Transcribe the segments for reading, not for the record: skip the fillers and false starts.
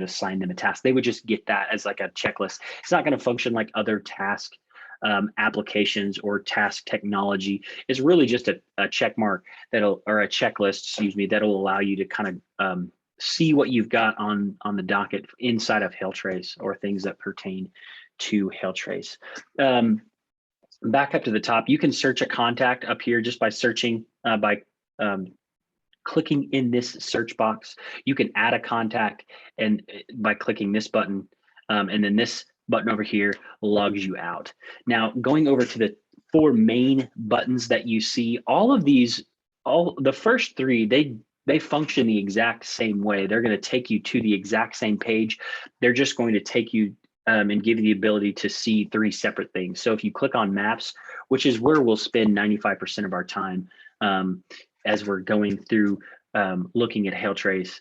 to assign them a task. They would just get that as like a checklist. It's not going to function like other task applications or task technology. It's really just a check mark or a checklist, excuse me, that'll allow you to kind of see what you've got on the docket inside of HailTrace or things that pertain to HailTrace. Back up to the top, you can search a contact up here just by searching by clicking in this search box. You can add a contact and by clicking this button, and then this button over here logs you out. Now, going over to the 4 main buttons that you see, all of these, the first 3, they function the exact same way. They're going to take you to the exact same page. They're just going to take you and give you the ability to see 3 separate things. So if you click on maps, which is where we'll spend 95% of our time as we're going through looking at HailTrace,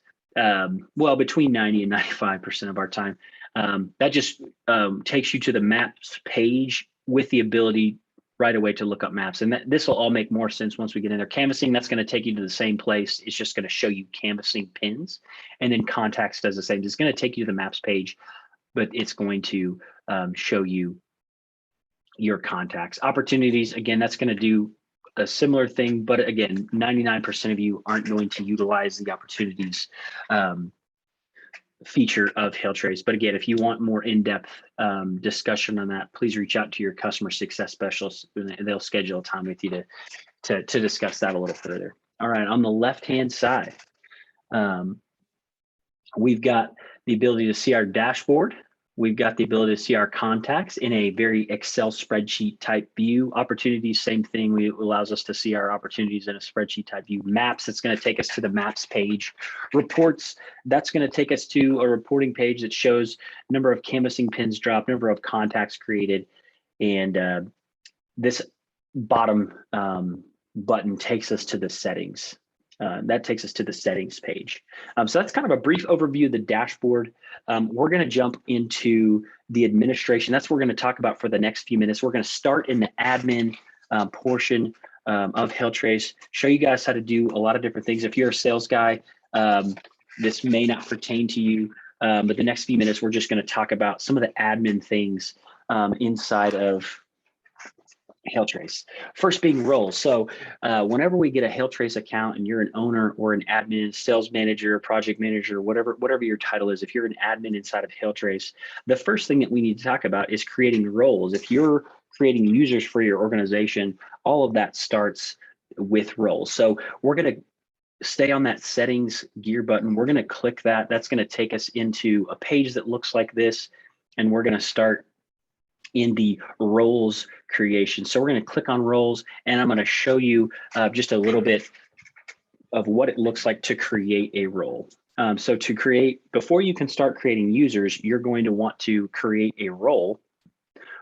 well, between 90 and 95% of our time, that just takes you to the maps page with the ability right away to look up maps. And this will all make more sense once we get in there. Canvassing, that's going to take you to the same place. It's just going to show you canvassing pins. And then contacts does the same. It's going to take you to the maps page, but it's going to show you your contacts. Opportunities, again, that's going to do a similar thing, but again, 99% of you aren't going to utilize the opportunities feature of HailTrace. But again, if you want more in-depth discussion on that, please reach out to your customer success specialist, and they'll schedule a time with you to discuss that a little further. All right, on the left-hand side, we've got the ability to see our dashboard. We've got the ability to see our contacts in a very Excel spreadsheet type view. Opportunities, same thing. It allows us to see our opportunities in a spreadsheet type view. Maps, it's going to take us to the maps page. Reports, that's going to take us to a reporting page that shows number of canvassing pins dropped, number of contacts created. And this bottom button takes us to the settings. That takes us to the settings page. So that's kind of a brief overview of the dashboard. We're going to jump into the administration. That's what we're going to talk about for the next few minutes. We're going to start in the admin portion of HailTrace, show you guys how to do a lot of different things. If you're a sales guy, this may not pertain to you, but the next few minutes, we're just going to talk about some of the admin things inside of HailTrace. First being roles. So whenever we get a HailTrace account and you're an owner or an admin, sales manager, project manager, whatever your title is, if you're an admin inside of HailTrace, the first thing that we need to talk about is creating roles. If you're creating users for your organization, all of that starts with roles. So we're going to stay on that settings gear button. We're going to click that. That's going to take us into a page that looks like this, and we're going to start in the roles creation. So we're going to click on roles, and I'm going to show you just a little bit of what it looks like to create a role. So to create, before you can start creating users, you're going to want to create a role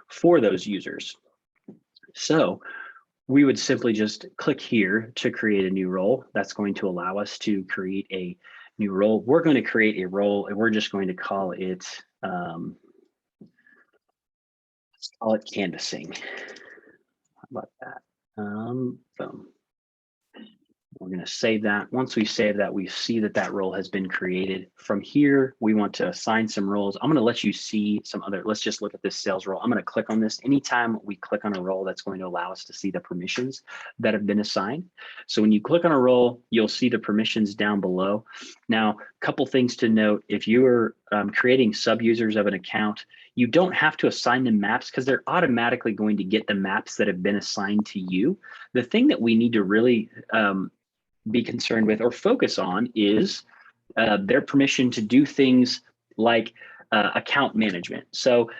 for those users. So we would simply just click here to create a new role. That's going to allow us to create a new role. We're going to create a role, and we're just going to call it canvassing. How about that? Boom. We're going to save that. Once we save that, we see that that role has been created. From here, we want to assign some roles. I'm going to let you see some other, let's just look at this sales role. I'm going to click on this. Anytime we click on a role, that's going to allow us to see the permissions that have been assigned. So when you click on a role, you'll see the permissions down below. Now, a couple things to note. If you're creating sub-users of an account, you don't have to assign them maps because they're automatically going to get the maps that have been assigned to you. The thing that we need to really be concerned with or focus on is their permission to do things like account management. So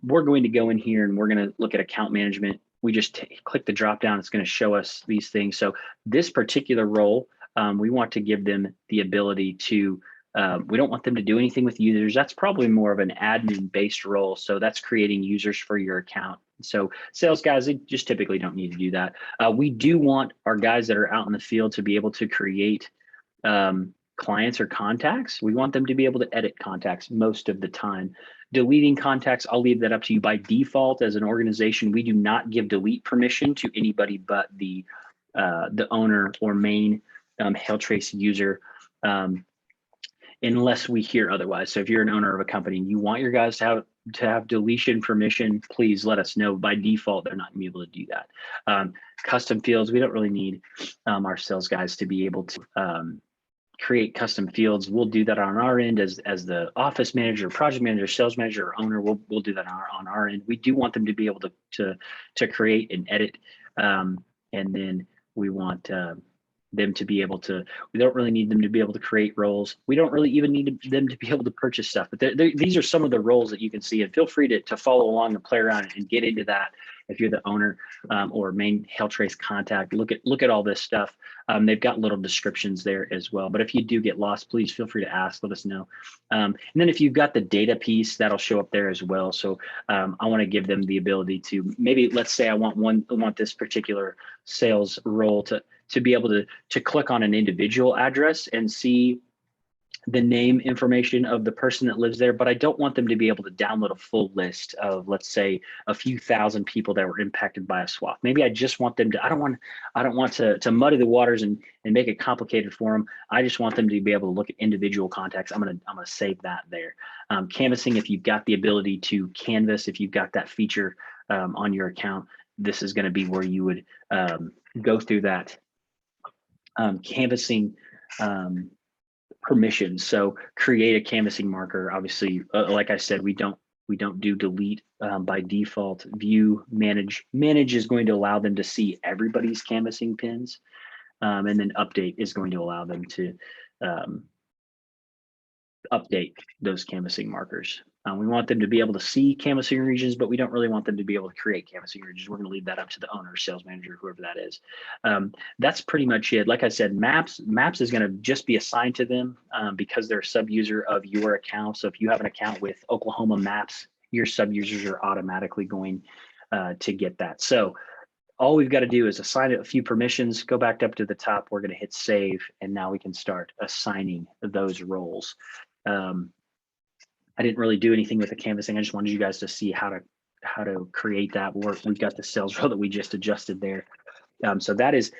we're going to go in here and we're going to look at account management. We just click the drop down. It's going to show us these things. So this particular role, we want to give them the ability to, we don't want them to do anything with users. That's probably more of an admin based role. So that's creating users for your account. So sales guys, they just typically don't need to do that. We do want our guys that are out in the field to be able to create clients or contacts. We want them to be able to edit contacts most of the time. Deleting contacts, I'll leave that up to you. By default, as an organization, we do not give delete permission to anybody but the owner or main HailTrace user. unless we hear otherwise. So if you're an owner of a company and you want your guys to have deletion permission, please let us know. By default, they're not gonna be able to do that. Custom fields, we don't really need our sales guys to be able to create custom fields. We'll do that on our end as the office manager, project manager, sales manager, or owner. We'll do that on our end. We do want them to be able to create and edit, and then we want them to be able to. We don't really need them to be able to create roles. We don't really even need them to be able to purchase stuff. But these are some of the roles that you can see, and feel free to follow along and play around and get into that if you're the owner or main HailTrace contact. Look at all this stuff. They've got little descriptions there as well. But if you do get lost, please feel free to ask. Let us know. And then if you've got the data piece, that'll show up there as well. So I want to give them the ability to maybe, let's say I want this particular sales role to be able to click on an individual address and see the name information of the person that lives there, but I don't want them to be able to download a full list of, let's say, a few thousand people that were impacted by a swath. Maybe I just want them to, I don't want to muddy the waters and make it complicated for them. I just want them to be able to look at individual contacts. I'm gonna save that there. Canvassing, if you've got the ability to canvas, if you've got that feature on your account, this is gonna be where you would go through that. Canvassing permissions. So create a canvassing marker. Obviously, like I said, we don't do delete by default. View, manage is going to allow them to see everybody's canvassing pins, and then update is going to allow them to update those canvassing markers. We want them to be able to see canvassing regions, but we don't really want them to be able to create canvassing regions. We're going to leave that up to the owner, sales manager, whoever that is. That's pretty much it. Like I said, maps is going to just be assigned to them because they're a sub-user of your account. So if you have an account with Oklahoma Maps, your sub-users are automatically going to get that. So all we've got to do is assign a few permissions, go back up to the top. We're going to hit save, and now we can start assigning those roles. I didn't really do anything with the canvassing. I just wanted you guys to see how to create that work. We've got the sales role that we just adjusted there. So that is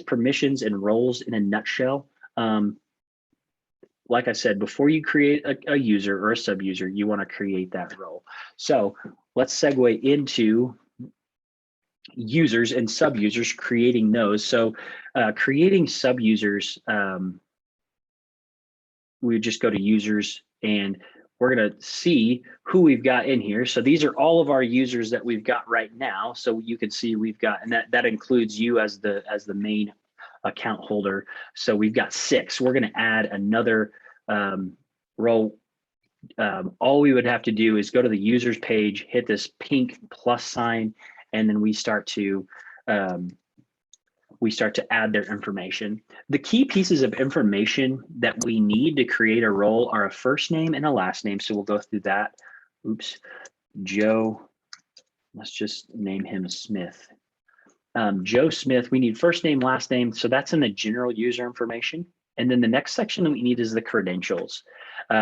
permissions and roles in a nutshell. Like I said, before you create a user or a sub-user, you want to create that role. So let's segue into users and sub-users, creating those. So creating sub-users, we would just go to users, and we're going to see who we've got in here. So these are all of our users that we've got right now. So you can see we've got, and that includes you as the main account holder. So we've got 6. We're going to add another row. All we would have to do is go to the users page, hit this pink plus sign, and then we start to add their information. The key pieces of information that we need to create a role are a first name and a last name. So we'll go through that. Oops, Joe, let's just name him Smith. Joe Smith, we need first name, last name. So that's in the general user information. And then the next section that we need is the credentials.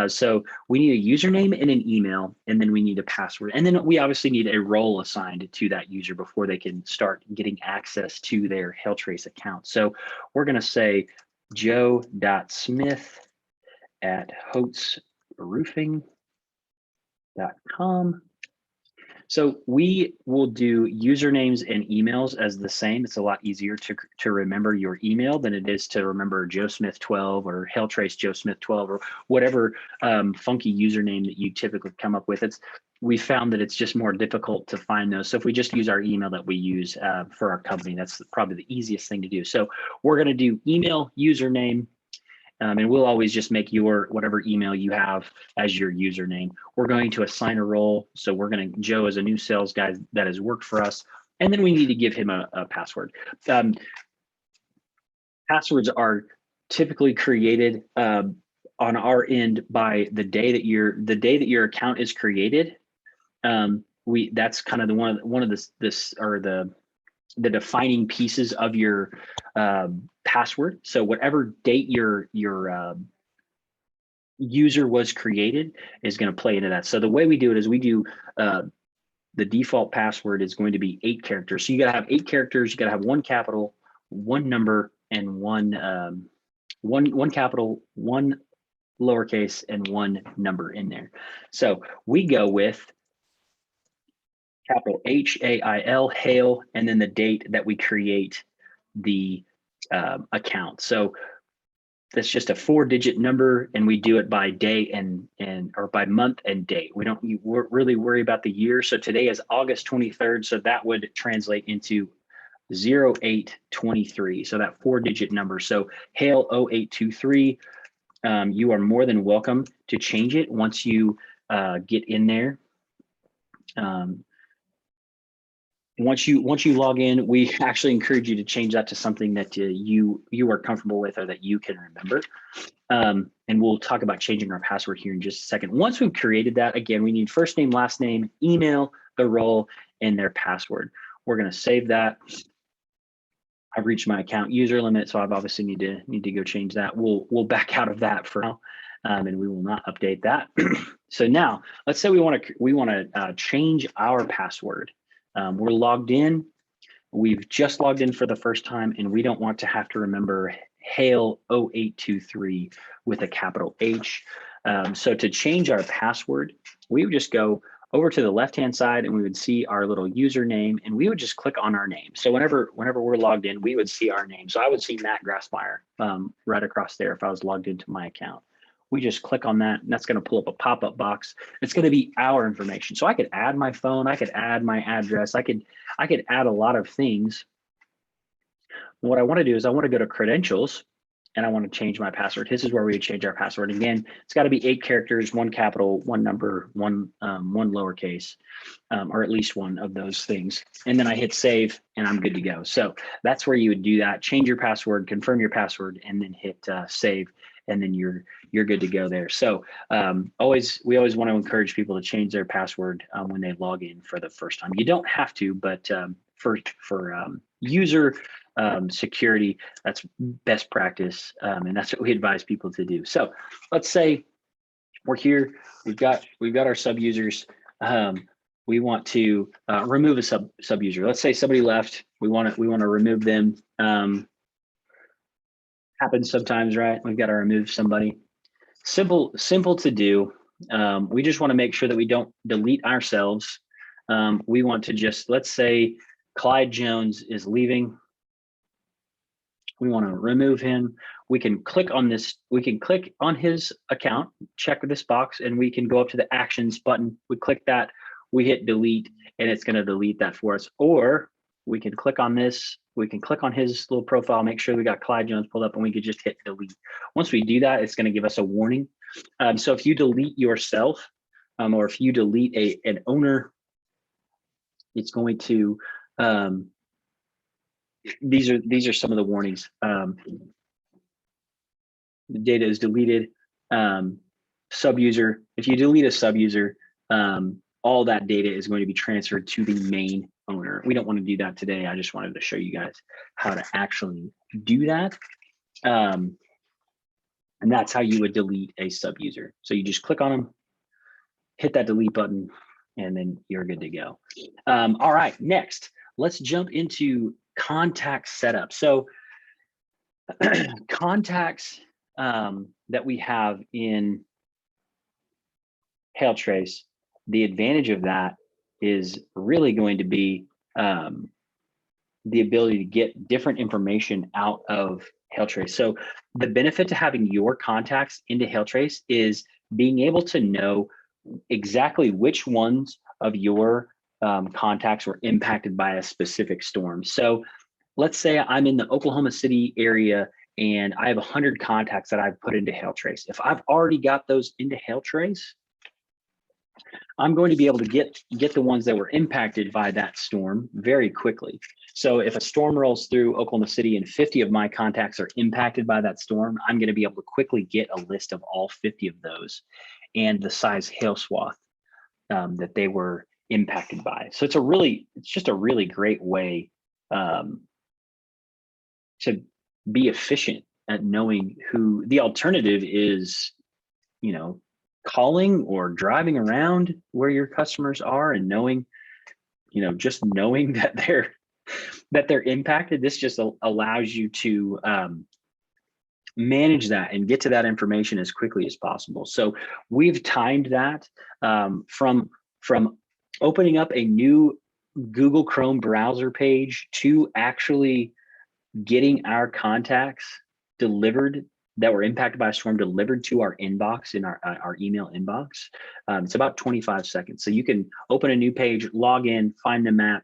So we need a username and an email, and then we need a password. And then we obviously need a role assigned to that user before they can start getting access to their HailTrace account. So we're going to say joe.smith@hoatsroofing.com. So we will do usernames and emails as the same. It's a lot easier to remember your email than it is to remember Joe Smith 12 or HailTrace Joe Smith 12 or whatever funky username that you typically come up with. We found that it's just more difficult to find those. So if we just use our email that we use for our company, that's probably the easiest thing to do. So we're going to do email, username, and we'll always just make your whatever email you have as your username. We're going to assign a role. So we're going to, Joe is a new sales guy that has worked for us. And then we need to give him a password. Passwords are typically created on our end by the day that your account is created. That's kind of one of the defining pieces of your password. So whatever date your user was created is going to play into that. So the way we do it is we do the default password is going to be 8 characters. So you got to have 8 characters. You got to have 1 capital, 1 number, and one capital, 1 lowercase and 1 number in there. So we go with capital HAIL, Hail, and then the date that we create the account. So that's just a 4-digit number, and we do it by day and or by month and date. We don't really worry about the year. So today is August 23rd, so that would translate into 0823. So that 4-digit number. So Hail 0823. You are more than welcome to change it once you get in there. Once you log in, we actually encourage you to change that to something that you are comfortable with or that you can remember. And we'll talk about changing our password here in just a second. Once we've created that, again, we need first name, last name, email, the role, and their password. We're going to save that. I've reached my account user limit, so I've obviously need to go change that. We'll back out of that for now, and we will not update that. So now, let's say we want to change our password. We're logged in. We've just logged in for the first time, and we don't want to have to remember Hail 0823 with a capital H. So to change our password, we would just go over to the left-hand side, and we would see our little username, and we would just click on our name. So whenever we're logged in, we would see our name. So I would see Matt Grassmeyer right across there if I was logged into my account. We just click on that, and that's going to pull up a pop-up box. It's going to be our information. So I could add my phone, I could add my address, I could add a lot of things. What I want to do is I want to go to credentials, and I want to change my password. This is where we would change our password. Again, it's got to be 8 characters, 1 capital, 1 number, one lowercase, or at least one of those things. And then I hit save, and I'm good to go. So that's where you would do that. Change your password, confirm your password, and then hit save, and then you're good to go there. So we always want to encourage people to change their password when they log in for the first time. You don't have to, but for user security, that's best practice, and that's what we advise people to do. So let's say we're here, we've got our sub users. We want to remove a sub user. Let's say somebody left. We want to remove them. Happens sometimes, right? We've got to remove somebody. Simple to do. We just want to make sure that we don't delete ourselves. We want to just, let's say Clyde Jones is leaving. We want to remove him. We can click on this. We can click on his account, check this box, and we can go up to the actions button. We click that, we hit delete, and it's going to delete that for us. Or we can click on this. We can click on his little profile, make sure we got Clyde Jones pulled up, and we could just hit delete. Once we do that, it's going to give us a warning. So if you delete yourself, or if you delete an owner, it's going to, these are some of the warnings. The data is deleted. Sub-user, if you delete a sub-user, all that data is going to be transferred to the main owner. We don't want to do that today. I just wanted to show you guys how to actually do that. And that's how you would delete a sub-user. So you just click on them, hit that delete button, and then you're good to go. All right, next, let's jump into contact setup. So contacts that we have in HailTrace, the advantage of that is really going to be the ability to get different information out of HailTrace. So the benefit to having your contacts into HailTrace is being able to know exactly which ones of your contacts were impacted by a specific storm. So let's say I'm in the Oklahoma City area and I have 100 contacts that I've put into HailTrace. If I've already got those into HailTrace, I'm going to be able to get the ones that were impacted by that storm very quickly. So if a storm rolls through Oklahoma City and 50 of my contacts are impacted by that storm, I'm going to be able to quickly get a list of all 50 of those and the size hail swath that they were impacted by. So it's just a really great way to be efficient at knowing who. The alternative is, calling or driving around where your customers are and knowing, just knowing that they're impacted. This just allows you to manage that and get to that information as quickly as possible. So we've timed that from opening up a new Google Chrome browser page to actually getting our contacts delivered that were impacted by a storm delivered to our inbox in our email inbox. It's about 25 seconds. So you can open a new page, log in, find the map,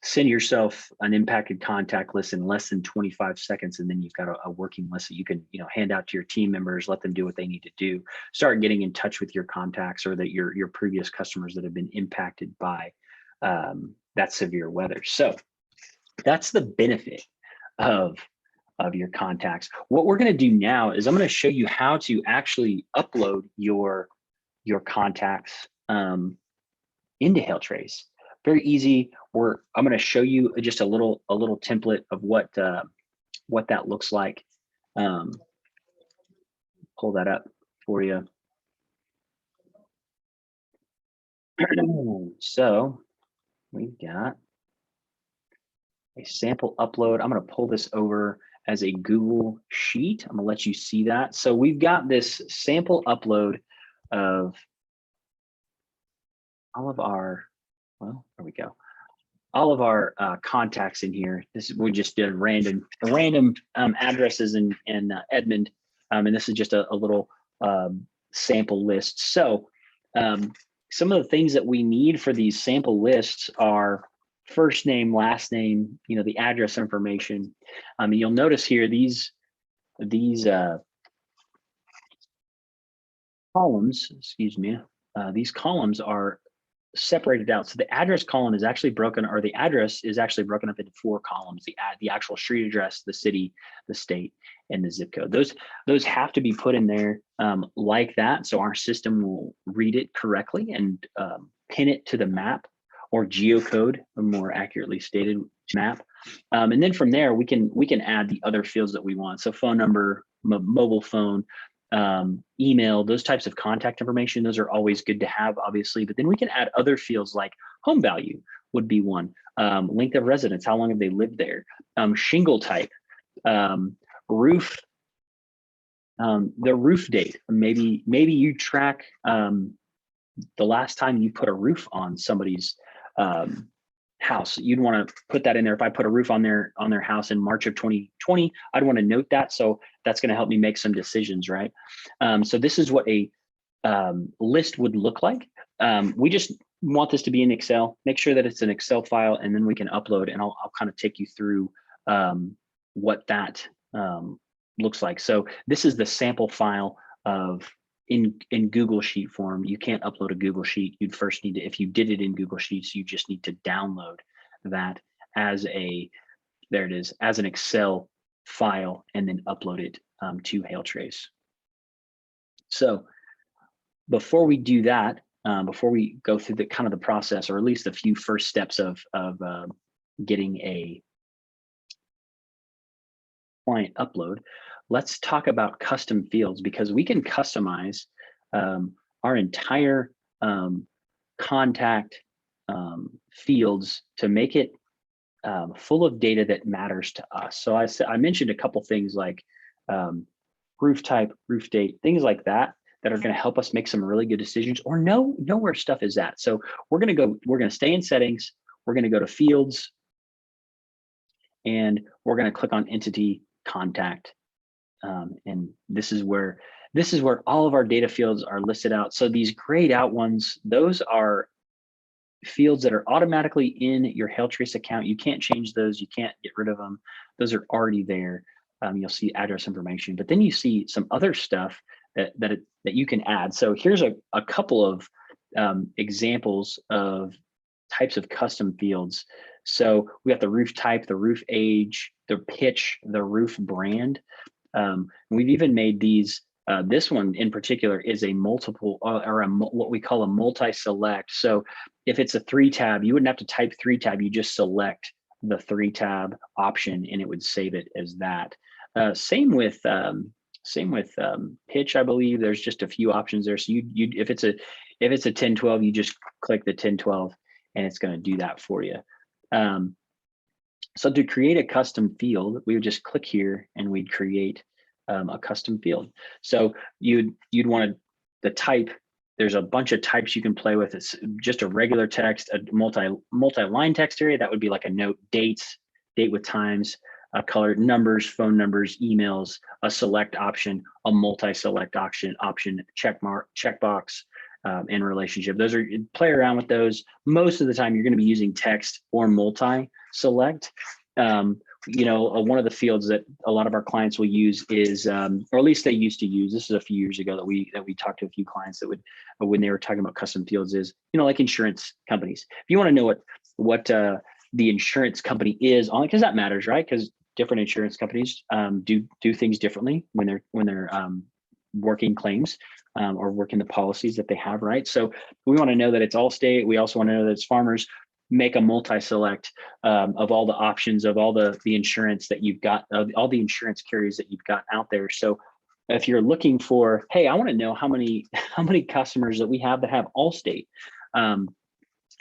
send yourself an impacted contact list in less than 25 seconds, and then you've got a working list that you can hand out to your team members, let them do what they need to do, start getting in touch with your contacts or that your previous customers that have been impacted by that severe weather. So that's the benefit of your contacts. What we're going to do now is I'm going to show you how to actually upload your contacts into HailTrace. Very easy. I'm going to show you just a little template of what that looks like. Pull that up for you. So we've got a sample upload. I'm going to pull this over as a Google Sheet. I'm going to let you see that. So we've got this sample upload of all of our, well, there we go. All of our contacts in here. We just did random addresses in Edmond, and this is just a little sample list. So some of the things that we need for these sample lists are first name, last name, the address information. You'll notice here these columns, excuse me, these columns are separated out. So the address column is actually broken, or the address is actually broken up into 4 columns: the actual street address, the city, the state, and the zip code. Those have to be put in there like that, so our system will read it correctly and pin it to the map, or geocode, a more accurately stated map. And then from there, we can add the other fields that we want. So phone number, mobile phone, email, those types of contact information, those are always good to have, obviously. But then we can add other fields like home value would be one, length of residence, how long have they lived there, shingle type, roof, the roof date. Maybe you track the last time you put a roof on somebody's house. You'd want to put that in there. If I put a roof on their house in March of 2020, I'd want to note that. So that's going to help me make some decisions, right? So this is what a list would look like. We just want this to be in Excel. Make sure that it's an Excel file, and then we can upload, and I'll kind of take you through what that looks like. So this is the sample file of in Google Sheet form. You can't upload a Google Sheet. You'd first need to, if you did it in Google Sheets, you just need to download that as there it is, as an Excel file, and then upload it to HailTrace. So before we do that, before we go through the kind of the process, or at least a few first steps of getting a client upload, let's talk about custom fields, because we can customize our entire contact fields to make it full of data that matters to us. So I mentioned a couple things like roof type, roof date, things like that are going to help us make some really good decisions, or know where stuff is at. So we're going to stay in settings. We're going to go to fields, and we're going to click on entity contact. And this is where all of our data fields are listed out. So these grayed out ones, those are fields that are automatically in your HailTrace account. You can't change those. You can't get rid of them. Those are already there. You'll see address information, but then you see some other stuff that you can add. So here's a couple of examples of types of custom fields. So we got the roof type, the roof age, the pitch, the roof brand. We've even made these. This one in particular is a multiple, or what we call a multi-select. So if it's a 3-tab, you wouldn't have to type 3-tab. You just select the 3-tab option, and it would save it as that. Same with pitch. I believe there's just a few options there. So if it's a 1012, you just click the 1012, and it's going to do that for you. So to create a custom field, we would just click here, and we'd create a custom field. So you'd want the type. There's a bunch of types you can play with. It's just a regular text, a multi-line text area. That would be like a note, dates, date with times, color, numbers, phone numbers, emails, a select option, a multi-select option, checkbox, and relationship. Those are, play around with those. Most of the time you're going to be using text or multi-select. One of the fields that a lot of our clients will use is, or at least they used to use, this is a few years ago that we talked to a few clients that would, when they were talking about custom fields, is, like insurance companies. If you want to know what the insurance company is on, because that matters, right? Because different insurance companies do things differently when they're working claims or working the policies that they have, right? So we want to know that it's Allstate. We also want to know that it's Farmers. Make a multi-select of all the options of all the insurance that you've got, of all the insurance carriers that you've got out there. So if you're looking for, hey, I want to know how many customers that we have that have Allstate.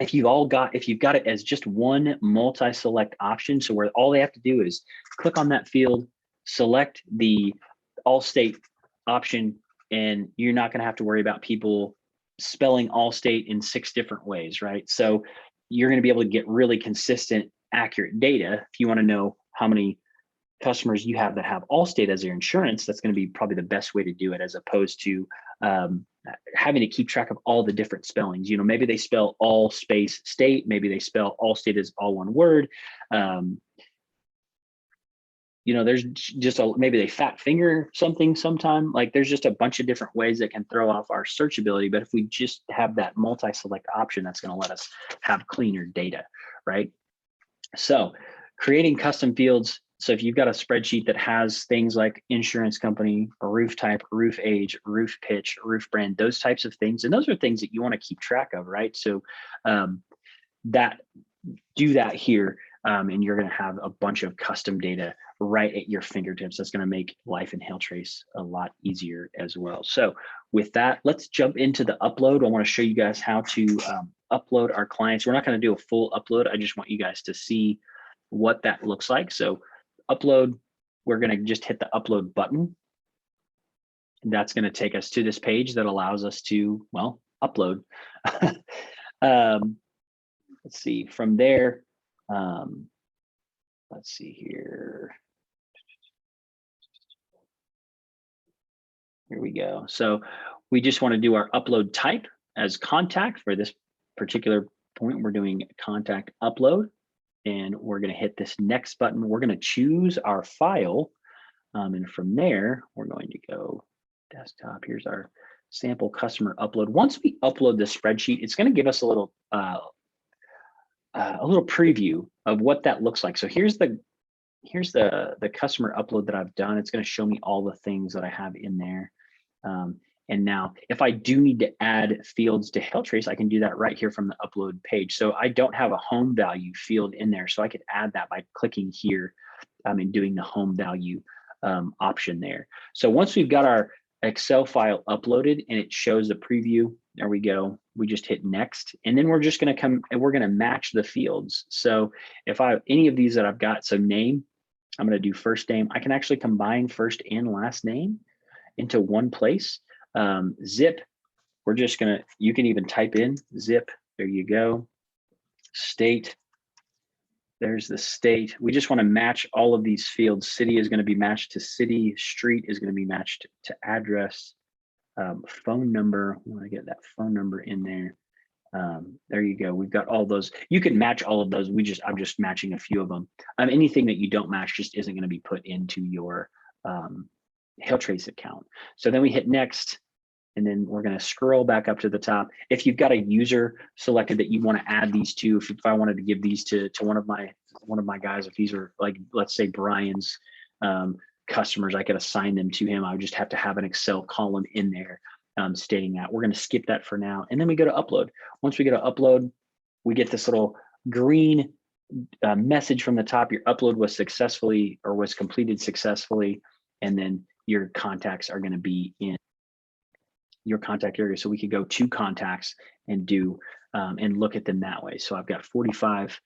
If you've got it as just one multi-select option, so where all they have to do is click on that field, select the Allstate option, and you're not going to have to worry about people spelling Allstate in 6 different ways, right? So you're going to be able to get really consistent, accurate data. If you want to know how many customers you have that have Allstate as their insurance, that's going to be probably the best way to do it, as opposed to having to keep track of all the different spellings. Maybe they spell all space state, maybe they spell Allstate as all one word. There's just maybe they fat finger something sometime. Like, there's just a bunch of different ways that can throw off our searchability. But if we just have that multi-select option, that's going to let us have cleaner data, right? So creating custom fields. So if you've got a spreadsheet that has things like insurance company, a roof type, roof age, roof pitch, roof brand, those types of things, and those are things that you want to keep track of, right? So do that here, and you're going to have a bunch of custom data right at your fingertips. That's going to make life in HailTrace a lot easier as well. So with that, let's jump into the upload. I want to show you guys how to upload our clients. We're not going to do a full upload. I just want you guys to see what that looks like. So upload, we're going to just hit the upload button. That's going to take us to this page that allows us to, well, upload. Let's see, from there, let's see here. Here we go. So we just want to do our upload type as contact. For this particular point, we're doing contact upload, and we're going to hit this next button. We're going to choose our file, and from there, we're going to go desktop. Here's our sample customer upload. Once we upload the spreadsheet, it's going to give us a little preview of what that looks like. So here's the customer upload that I've done. It's going to show me all the things that I have in there. And now if I do need to add fields to HailTrace, I can do that right here from the upload page. So I don't have a home value field in there, so I could add that by clicking here and doing the home value option there. So once we've got our Excel file uploaded and it shows the preview, there we go. We just hit next, and then we're just going to come and we're going to match the fields. So if I have any of these that I've got, so name, I'm going to do first name. I can actually combine first and last name into one place. Zip, we're just going to, you can even type in zip. There you go. State, there's the state. We just want to match all of these fields. City is going to be matched to city. Street is going to be matched to address. Phone number, we want to get that phone number in there. There you go. We've got all those. You can match all of those. I'm just matching a few of them. Anything that you don't match just isn't going to be put into your HailTrace account. So then we hit next, and then we're going to scroll back up to the top. If you've got a user selected that you want to add these to, if I wanted to give these to one of my guys, if these are, like, let's say Brian's customers, I could assign them to him. I would just have to have an Excel column in there stating that. We're going to skip that for now, and then we go to upload. Once we go to upload, we get this little green message from the top. Your upload was successfully, or was completed successfully, and then your contacts are going to be in your contact area. So we could go to contacts and do and look at them that way. So I've got 45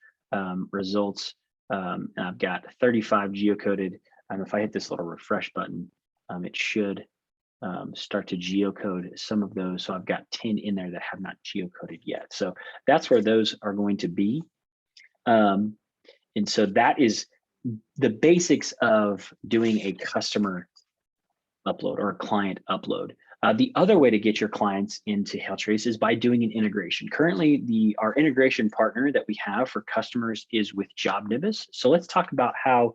results, and I've got 35 geocoded. If I hit this little refresh button, It should start to geocode some of those. So I've got 10 in there that have not geocoded yet. So that's where those are going to be. And so that is the basics of doing a customer upload or a client upload. The other way to get your clients into HailTrace is by doing an integration. Currently, our integration partner that we have for customers is with JobNibus. So let's talk about how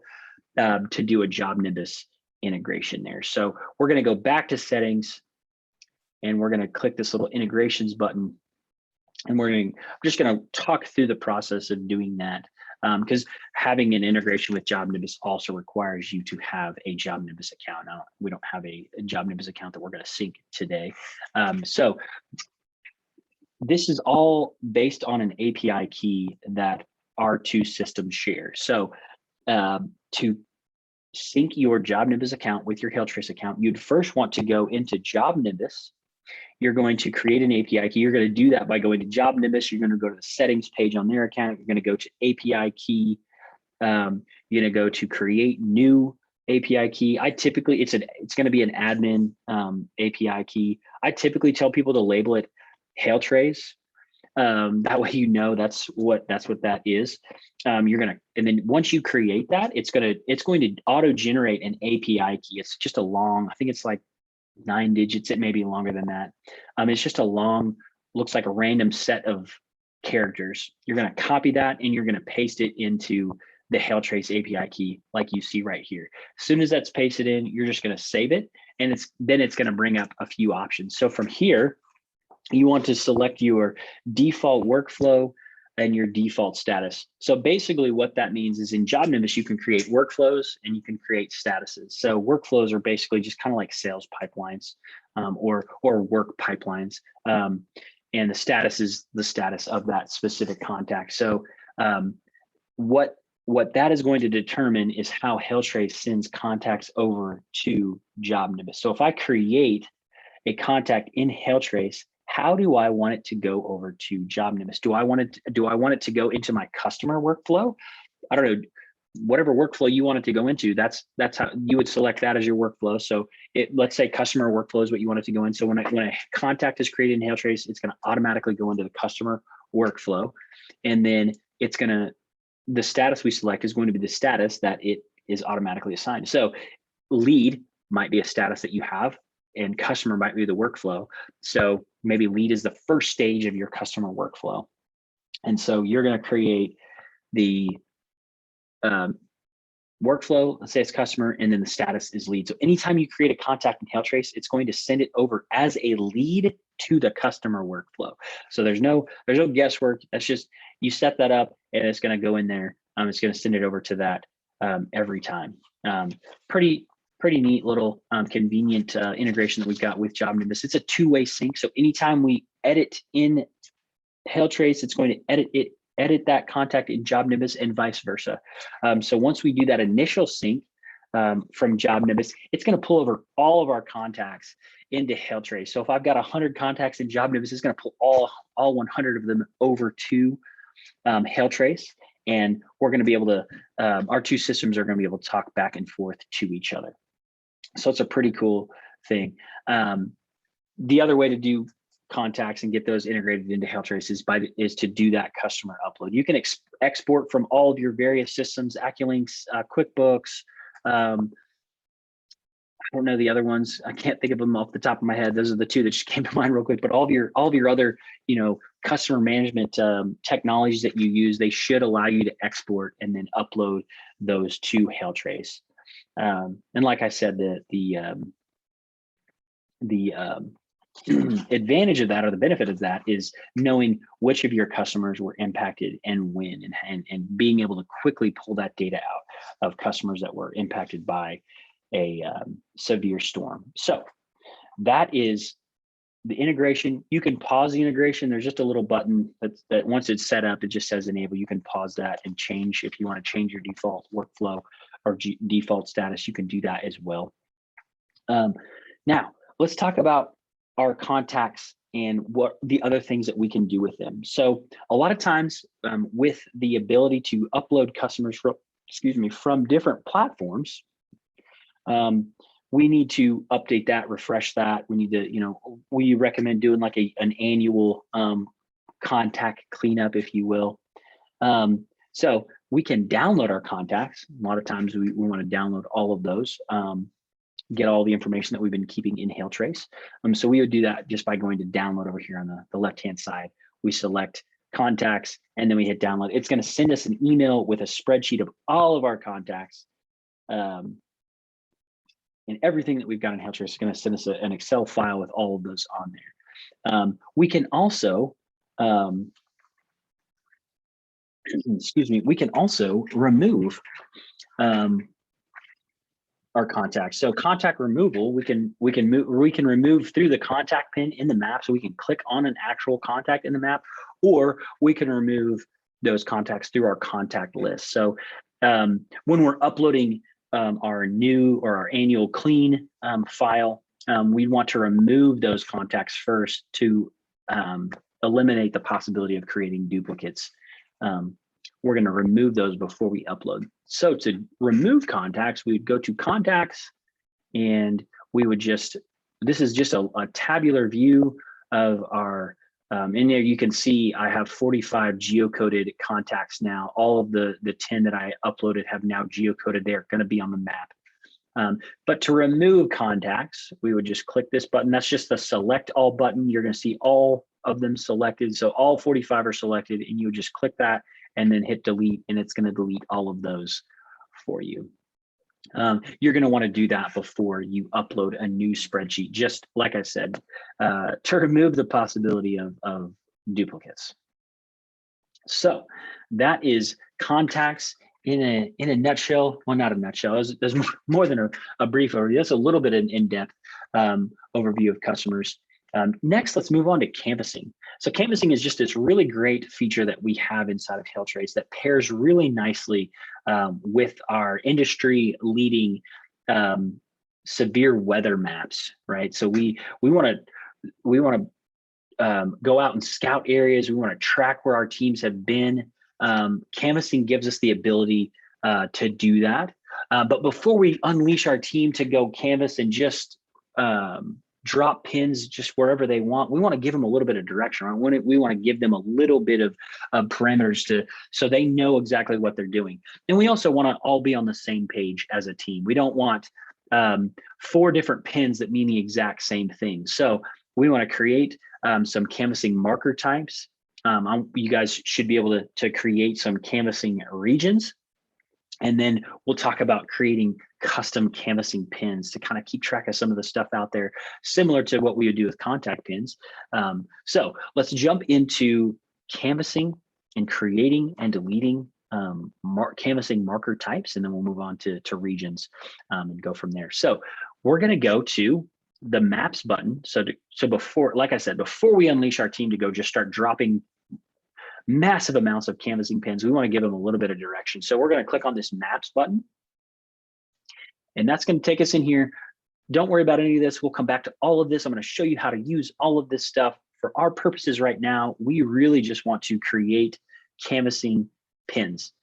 to do a JobNibus integration there. So we're going to go back to settings, and we're going to click this little integrations button, and I'm just going to talk through the process of doing that. Because having an integration with JobNibus also requires you to have a JobNibus account. Now, we don't have a JobNibus account that we're going to sync today. So this is all based on an API key that our two systems share. So to sync your JobNibus account with your HailTrace account, you'd first want to go into JobNibus. You're going to create an API key. You're going to do that by going to JobNibus. You're going to go to the settings page on their account. You're going to go to API key. You're going to go to create new API key. It's going to be an admin API key. I typically tell people to label it HailTrace. That way you know that's what that is. And then once you create that, it's going to auto generate an API key. It's just a long, I think it's like 9 digits. It may be longer than that. It's just a long, looks like a random set of characters. You're going to copy that and you're going to paste it into the HailTrace API key like you see right here. As soon as that's pasted in, you're just going to save it, and then it's going to bring up a few options. So from here, you want to select your default workflow and your default status. So basically what that means is in JobNibus, you can create workflows and you can create statuses. So workflows are basically just kind of like sales pipelines or work pipelines. And the status is the status of that specific contact. So what that is going to determine is how HailTrace sends contacts over to JobNibus. So if I create a contact in HailTrace, how do I want it to go over to JobNibus? Do I want it to go into my customer workflow? I don't know, whatever workflow you want it to go into, that's how you would select that as your workflow. So let's say customer workflow is what you want it to go in. So when a contact is created in HailTrace, it's going to automatically go into the customer workflow. And then the status we select is going to be the status that it is automatically assigned. So lead might be a status that you have, and customer might be the workflow. So maybe lead is the first stage of your customer workflow. And so you're going to create the workflow, let's say it's customer, and then the status is lead. So anytime you create a contact in HailTrace, it's going to send it over as a lead to the customer workflow. So there's no guesswork. That's just, you set that up and it's going to go in there. It's going to send it over to that every time. Pretty neat little convenient integration that we've got with JobNibus. It's a two-way sync. So anytime we edit in HailTrace, it's going to edit that contact in JobNibus and vice versa. So once we do that initial sync from JobNibus, it's going to pull over all of our contacts into HailTrace. So if I've got 100 contacts in JobNibus, it's going to pull all 100 of them over to HailTrace. And we're going to be able to, our two systems are going to be able to talk back and forth to each other. So it's a pretty cool thing. The other way to do contacts and get those integrated into HailTrace is to do that customer upload. You can export from all of your various systems, AccuLinks, QuickBooks. I don't know the other ones. I can't think of them off the top of my head. Those are the two that just came to mind real quick. But all of your other, customer management technologies that you use, they should allow you to export and then upload those to HailTrace. And like I said, the advantage of that, or the benefit of that, is knowing which of your customers were impacted and when, and being able to quickly pull that data out of customers that were impacted by a severe storm. So that is the integration. You can pause the integration. There's just a little button that once it's set up, it just says enable. You can pause that and change, if you want to change your default workflow or default status, you can do that as well. Now let's talk about our contacts and what the other things that we can do with them. So a lot of times with the ability to upload customers from different platforms, we need to update that, refresh that. We need to, we recommend doing like an annual contact cleanup, if you will. So we can download our contacts. A lot of times we want to download all of those, get all the information that we've been keeping in HailTrace. So we would do that just by going to download over here on the left-hand side. We select contacts and then we hit download. It's going to send us an email with a spreadsheet of all of our contacts. And everything that we've got in HailTrace is going to send us an Excel file with all of those on there. We can also, excuse me, we can also remove our contacts. So contact removal, we can remove through the contact pin in the map. So we can click on an actual contact in the map, or we can remove those contacts through our contact list. So when we're uploading our new or our annual clean file, we want to remove those contacts first to eliminate the possibility of creating duplicates. We're going to remove those before we upload. So to remove contacts, we would go to contacts and we would just, this is just a tabular view of our, in there you can see I have 45 geocoded contacts now. All of the 10 that I uploaded have now geocoded. They're going to be on the map. But to remove contacts, we would just click this button. That's just the select all button. You're going to see all of them selected. So all 45 are selected and you would just click that and then hit delete, and it's going to delete all of those for you. You're going to want to do that before you upload a new spreadsheet, just like I said, to remove the possibility of duplicates. So that is contacts in a nutshell. Well, not a nutshell. There's more than a brief overview. That's a little bit an in-depth overview of customers. Next, let's move on to canvassing. So canvassing is just this really great feature that we have inside of HailTrace that pairs really nicely with our industry-leading severe weather maps, right? So we want to go out and scout areas. We want to track where our teams have been. Canvassing gives us the ability to do that. But before we unleash our team to go canvass and just drop pins just wherever they want, we want to give them a little bit of direction. Right? We want to give them a little bit of parameters so they know exactly what they're doing. And we also want to all be on the same page as a team. We don't want 4 different pins that mean the exact same thing. So we want to create some canvassing marker types. You guys should be able to create some canvassing regions. And then we'll talk about creating custom canvassing pins to kind of keep track of some of the stuff out there, similar to what we would do with contact pins. So let's jump into canvassing and creating and deleting canvassing marker types, and then we'll move on to regions and go from there. So we're going to go to the maps button. So before, like I said, before we unleash our team to go just start dropping massive amounts of canvassing pins, we want to give them a little bit of direction. So we're going to click on this maps button, and that's going to take us in here. Don't worry about any of this. We'll come back to all of this. I'm going to show you how to use all of this stuff. For our purposes right now, we really just want to create canvassing pins.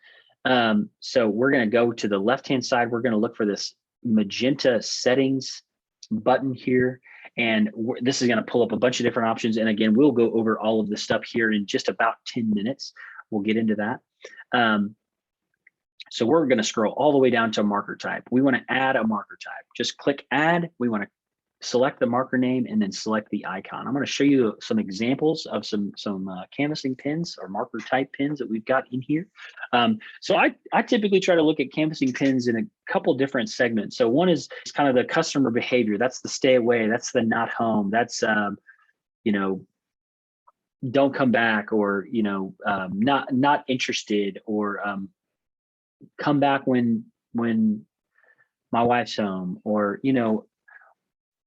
So we're going to go to the left-hand side. We're going to look for this magenta settings button here. And this is going to pull up a bunch of different options. And again, we'll go over all of this stuff here in just about 10 minutes. We'll get into that. So we're going to scroll all the way down to marker type. We want to add a marker type. Just click add. We want to select the marker name and then select the icon. I'm going to show you some examples of some canvassing pins or marker type pins that we've got in here. So I typically try to look at canvassing pins in a couple different segments. So one is kind of the customer behavior. That's the stay away. That's the not home. That's don't come back, or not interested, or come back when my wife's home, or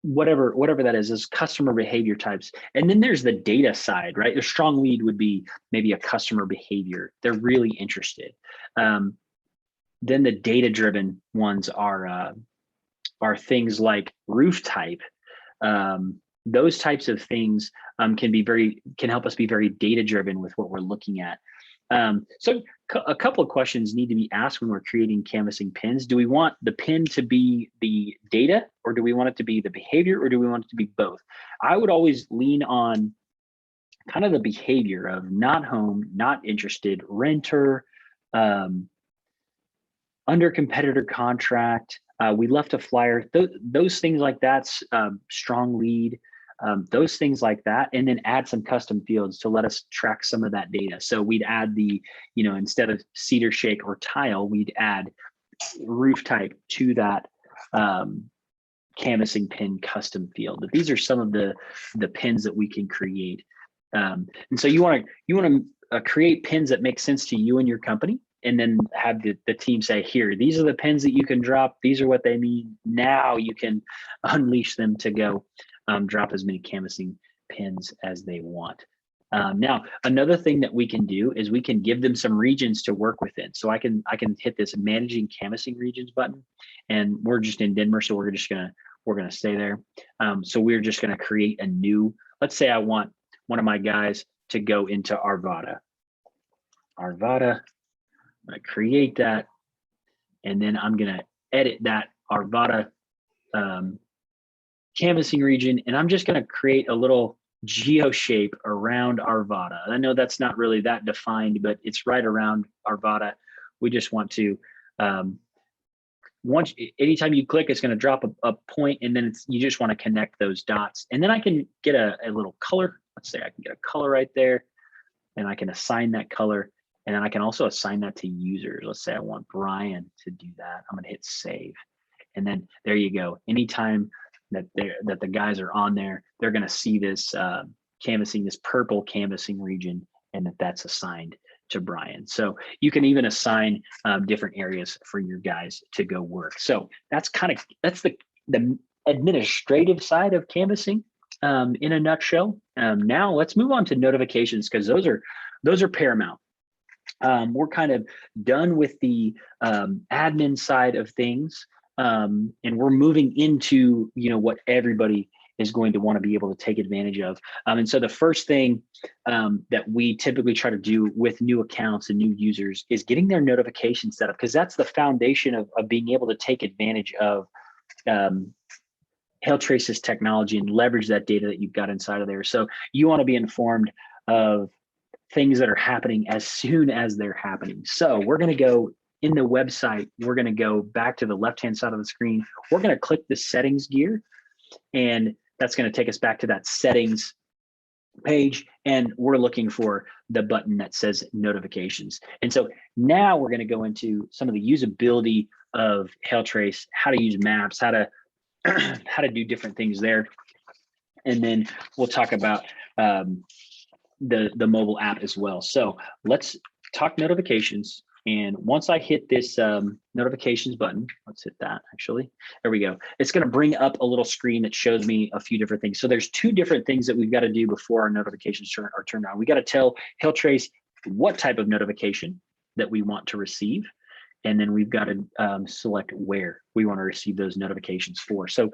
whatever that is customer behavior types. And then there's the data side, right? A strong lead would be maybe a customer behavior. They're really interested. Then the data driven ones are things like roof type. Those types of things can help us be very data driven with what we're looking at. So a couple of questions need to be asked when we're creating canvassing pins. Do we want the pin to be the data, or do we want it to be the behavior, or do we want it to be both? I would always lean on kind of the behavior of not home, not interested, renter, under competitor contract. We left a flyer, those things like that, strong lead, those things like that, and then add some custom fields to let us track some of that data. So we'd add the, instead of cedar shake or tile, we'd add roof type to that canvassing pin custom field. But these are some of the pins that we can create. And so you want to create pins that make sense to you and your company, and then have the team say, here, these are the pins that you can drop. These are what they mean. Now you can unleash them to go drop as many canvassing pins as they want. Now, another thing that we can do is we can give them some regions to work within. So I can hit this managing canvassing regions button, and we're just in Denver, so we're gonna stay there. So we're just gonna create a new. Let's say I want one of my guys to go into Arvada. I'm gonna create that, and then I'm gonna edit that Arvada canvassing region, and I'm just gonna create a little geo shape around Arvada. I know that's not really that defined, but it's right around Arvada. We just want to, anytime you click, it's gonna drop a point, and then you just wanna connect those dots. And then I can get a little color. Let's say I can get a color right there, and I can assign that color. And then I can also assign that to users. Let's say I want Brian to do that. I'm gonna hit save. And then there you go. Anytime that the guys are on there, they're gonna see this canvassing, this purple canvassing region, and that's assigned to Brian. So you can even assign different areas for your guys to go work. So that's the administrative side of canvassing in a nutshell. Now let's move on to notifications, because those are paramount. We're kind of done with the admin side of things, and we're moving into what everybody is going to want to be able to take advantage of. And so the first thing that we typically try to do with new accounts and new users is getting their notifications set up, because that's the foundation of being able to take advantage of HailTrace's technology and leverage that data that you've got inside of there. So you want to be informed of things that are happening as soon as they're happening. So we're going to go in the website, we're going to go back to the left-hand side of the screen. We're going to click the settings gear, and that's going to take us back to that settings page. And we're looking for the button that says notifications. And so now we're going to go into some of the usability of HailTrace, how to use maps, how to do different things there. And then we'll talk about the mobile app as well. So let's talk notifications. And once I hit this notifications button, let's hit that actually. There we go. It's going to bring up a little screen that shows me a few different things. So there's two different things that we've got to do before our notifications are turned on. We got to tell HailTrace what type of notification that we want to receive. And then we've got to select where we want to receive those notifications for. So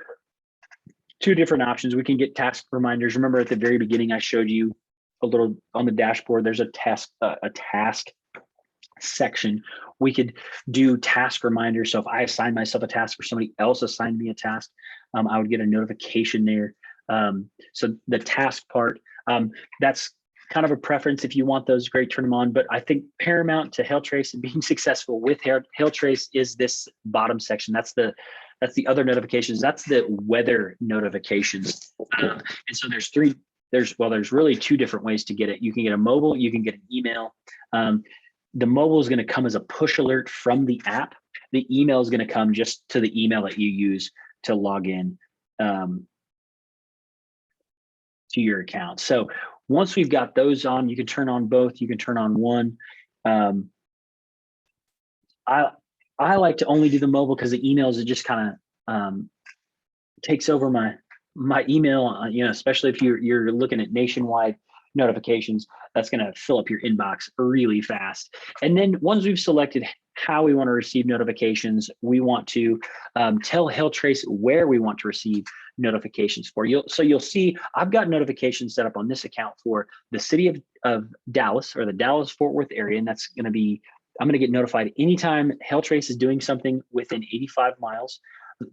two different options. We can get task reminders. Remember at the very beginning, I showed you a little on the dashboard, there's a task section. We could do task reminders. So if I assign myself a task or somebody else assigned me a task, I would get a notification there. So the task part, that's kind of a preference. If you want those, great, turn them on. But I think paramount to HailTrace and being successful with HailTrace is this bottom section. That's the other notifications. That's the weather notifications. And so there's really two different ways to get it. You can get a mobile, you can get an email. The mobile is going to come as a push alert from the app. The email is going to come just to the email that you use to log in to your account. So once we've got those on, you can turn on both. You can turn on one. I like to only do the mobile because the emails, it just kind of takes over my email. Especially if you're looking at nationwide notifications, that's going to fill up your inbox really fast. And then once we've selected how we want to receive notifications, we want to tell HailTrace where we want to receive notifications for. So you'll see I've got notifications set up on this account for the city of Dallas, or the Dallas-Fort Worth area, and that's going to be I'm going to get notified anytime HailTrace is doing something within 85 miles,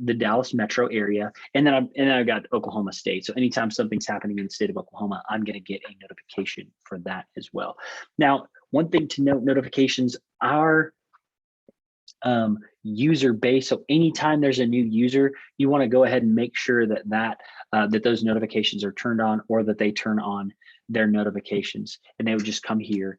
the Dallas metro area, and then I've got Oklahoma State. So anytime something's happening in the state of Oklahoma, I'm going to get a notification for that as well. Now, one thing to note, notifications are user base. So anytime there's a new user, you want to go ahead and make sure that that those notifications are turned on, or that they turn on their notifications, and they would just come here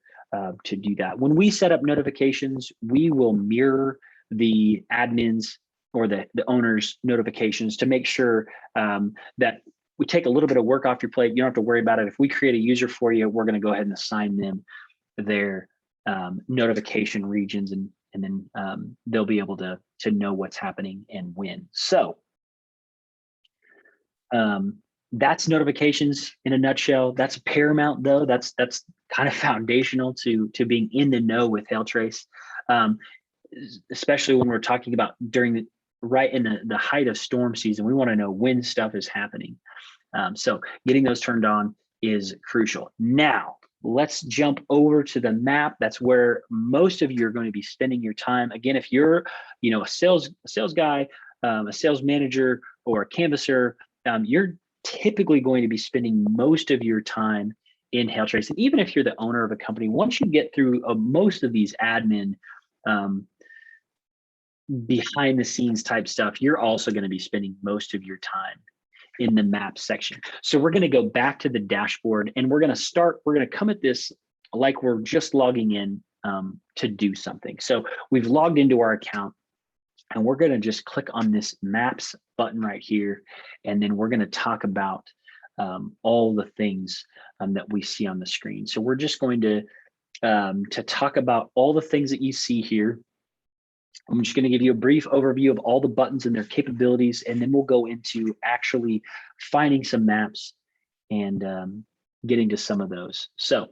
to do that. When we set up notifications, we will mirror the admins or the owner's notifications to make sure that we take a little bit of work off your plate. You don't have to worry about it. If we create a user for you, we're going to go ahead and assign them their notification regions, and then they'll be able to know what's happening and when. So that's notifications in a nutshell. That's paramount, though. That's kind of foundational to being in the know with HailTrace, especially when we're talking about right in the height of storm season. We want to know when stuff is happening. So getting those turned on is crucial. Now, let's jump over to the map. That's where most of you are going to be spending your time. Again, if you're, a sales guy, a sales manager, or a canvasser, you're typically going to be spending most of your time in HailTrace. And even if you're the owner of a company, once you get through most of these admin behind the scenes type stuff, you're also going to be spending most of your time in the map section. So we're going to go back to the dashboard, and we're going to come at this like we're just logging in to do something. So we've logged into our account, and we're going to just click on this maps button right here. And then we're going to talk about all the things that we see on the screen. So we're just going to talk about all the things that you see here. I'm just going to give you a brief overview of all the buttons and their capabilities, and then we'll go into actually finding some maps and getting to some of those. So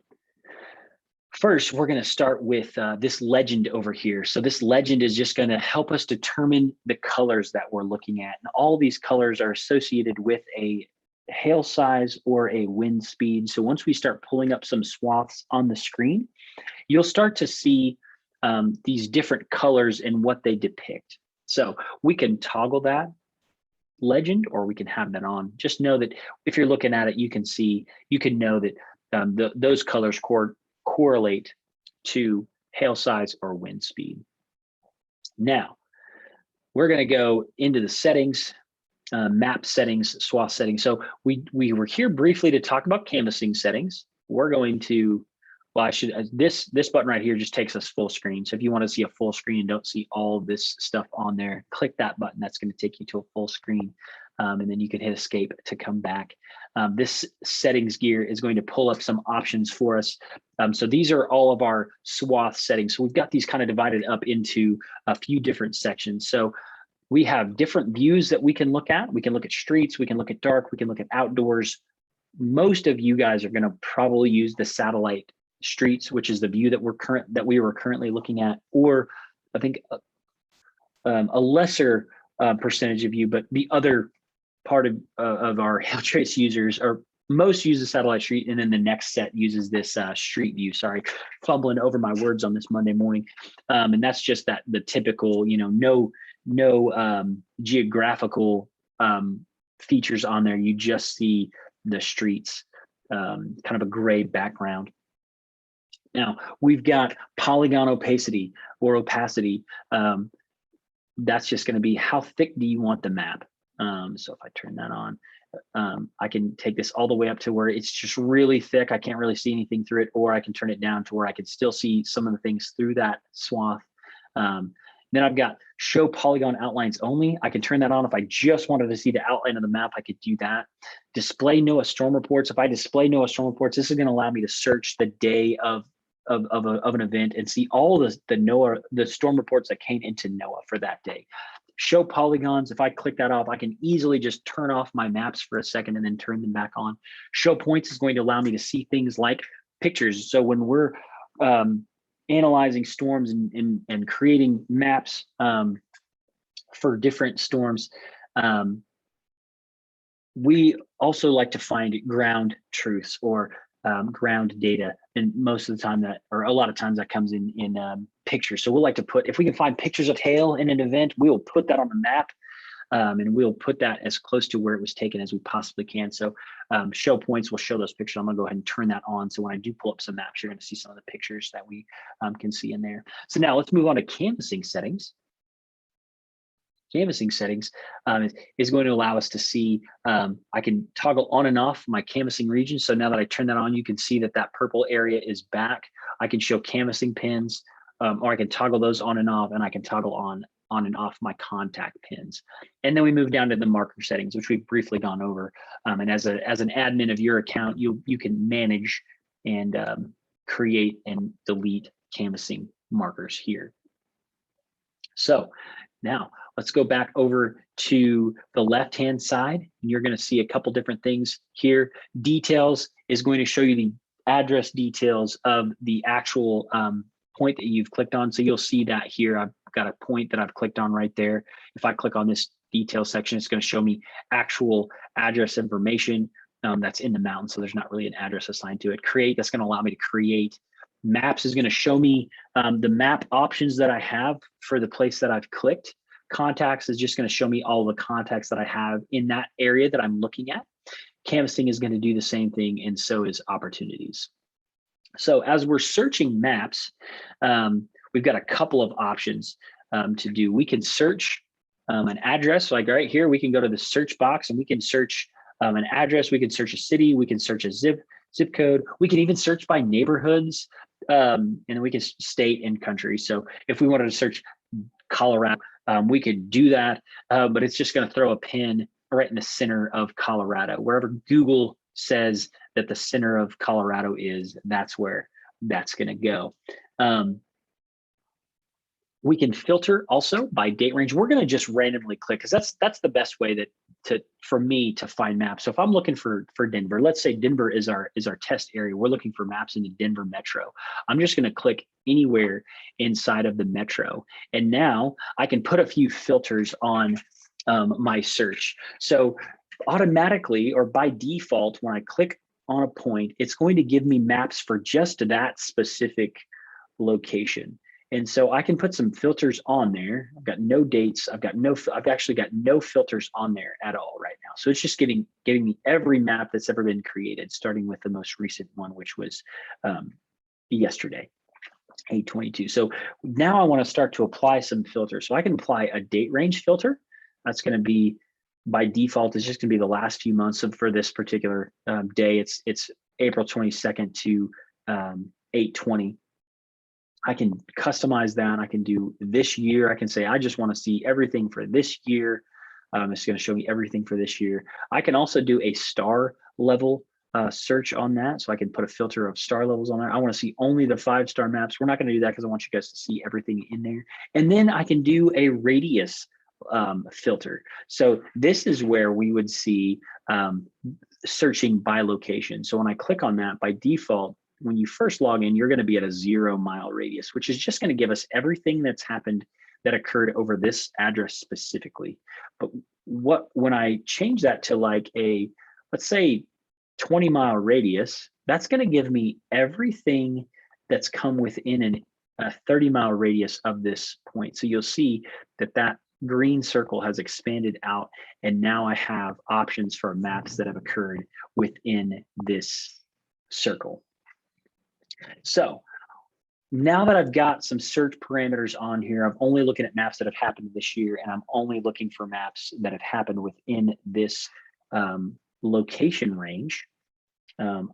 first, we're going to start with this legend over here. So this legend is just going to help us determine the colors that we're looking at. And all these colors are associated with a hail size or a wind speed. So once we start pulling up some swaths on the screen, you'll start to see these different colors and what they depict. So we can toggle that legend, or we can have that on. Just know that if you're looking at it, you can know that those colors correlate to hail size or wind speed. Now, we're going to go into the settings, map settings, swath settings. So we were here briefly to talk about canvassing settings. We're going to, well, this button right here just takes us full screen. So if you want to see a full screen and don't see all this stuff on there, click that button. That's going to take you to a full screen. And then you can hit escape to come back. This settings gear is going to pull up some options for us. So these are all of our swath settings. So we've got these kind of divided up into a few different sections. So we have different views that we can look at. We can look at streets, we can look at dark, we can look at outdoors. Most of you guys are going to probably use the satellite streets, which is the view that we were currently looking at, or I think a lesser percentage of you, but the other part of our HailTrace users, or most use the satellite street, and then the next set uses this street view. Sorry, fumbling over my words on this Monday morning. And that's just the typical, no geographical features on there. You just see the streets, kind of a gray background. Now we've got Polygon Opacity or opacity. That's just going to be how thick do you want the map. So if I turn that on, I can take this all the way up to where it's just really thick. I can't really see anything through it, or I can turn it down to where I can still see some of the things through that swath. Then I've got show polygon outlines only. I can turn that on. If I just wanted to see the outline of the map, I could do that. Display Noaa storm reports. If I display Noaa storm reports, this is going to allow me to search the day of an event and see all the storm reports that came into Noaa for that day. Show polygons. If I click that off, I can easily just turn off my maps for a second and then turn them back on. Show points is going to allow me to see things like pictures. So when we're analyzing storms and creating maps for different storms, we also like to find ground truths or ground data, and most of the time that, or a lot of times that comes in pictures. So we'll like to put, if we can find pictures of hail in an event, we'll put that on the map, and we'll put that as close to where it was taken as we possibly can. So show points will show those pictures. I'm gonna go ahead and turn that on. So when I do pull up some maps, you're gonna see some of the pictures that we can see in there. So now let's move on to canvassing settings. Canvassing settings is going to allow us to see, I can toggle on and off my canvassing region. So now that I turn that on, you can see that that purple area is back. I can show canvassing pins, or I can toggle those on and off, and I can toggle on and off my contact pins. And then we move down to the marker settings, which we've briefly gone over. And as an admin of your account, you can manage and create and delete canvassing markers here. So now let's go back over to the left-hand side, and you're going to see a couple different things here. Details is going to show you the address details of the actual point that you've clicked on. So you'll see that here. I've got a point that I've clicked on right there. If I click on this detail section, it's going to show me actual address information that's in the mountain. So there's not really an address assigned to it. Create, that's going to allow me to create. Maps is going to show me the map options that I have for the place that I've clicked. Contacts is just going to show me all the contacts that I have in that area that I'm looking at. Canvassing is going to do the same thing, and so is opportunities. So as we're searching maps, we've got a couple of options to do. We can search an address, like right here, we can go to the search box and we can search an address. We can search a city. We can search a zip code. We can even search by neighborhoods, and then we can state and country. So if we wanted to search Colorado, we could do that, but it's just going to throw a pin right in the center of Colorado. Wherever Google says that the center of Colorado is, that's where that's going to go. We can filter also by date range. We're going to just randomly click, because that's the best way for me to find maps. So if I'm looking for Denver, let's say Denver is our test area. We're looking for maps in the Denver metro. I'm just going to click anywhere inside of the metro, and now I can put a few filters on my search. So automatically, or by default, when I click on a point, it's going to give me maps for just that specific location. And so I can put some filters on there. I've got no dates. I've actually got no filters on there at all right now. So it's just giving me every map that's ever been created, starting with the most recent one, which was yesterday, 8/22. So now I want to start to apply some filters. So I can apply a date range filter. That's going to be, by default, it's just going to be the last few months for this particular day. It's April 22nd to 8/20. I can customize that. I can do this year. I can say, I just want to see everything for this year. It's going to show me everything for this year. I can also do a star level search on that. So I can put a filter of star levels on there. I want to see only the 5-star maps. We're not going to do that because I want you guys to see everything in there. And then I can do a radius filter. So this is where we would see searching by location. So when I click on that, by default, when you first log in, you're going to be at a 0-mile radius, which is just going to give us everything that's happened that occurred over this address specifically. But when I change that to like a, let's say 20-mile radius, that's going to give me everything that's come within a 30-mile radius of this point. So you'll see that green circle has expanded out, and now I have options for maps that have occurred within this circle. So now that I've got some search parameters on here, I'm only looking at maps that have happened this year, and I'm only looking for maps that have happened within this location range. I'm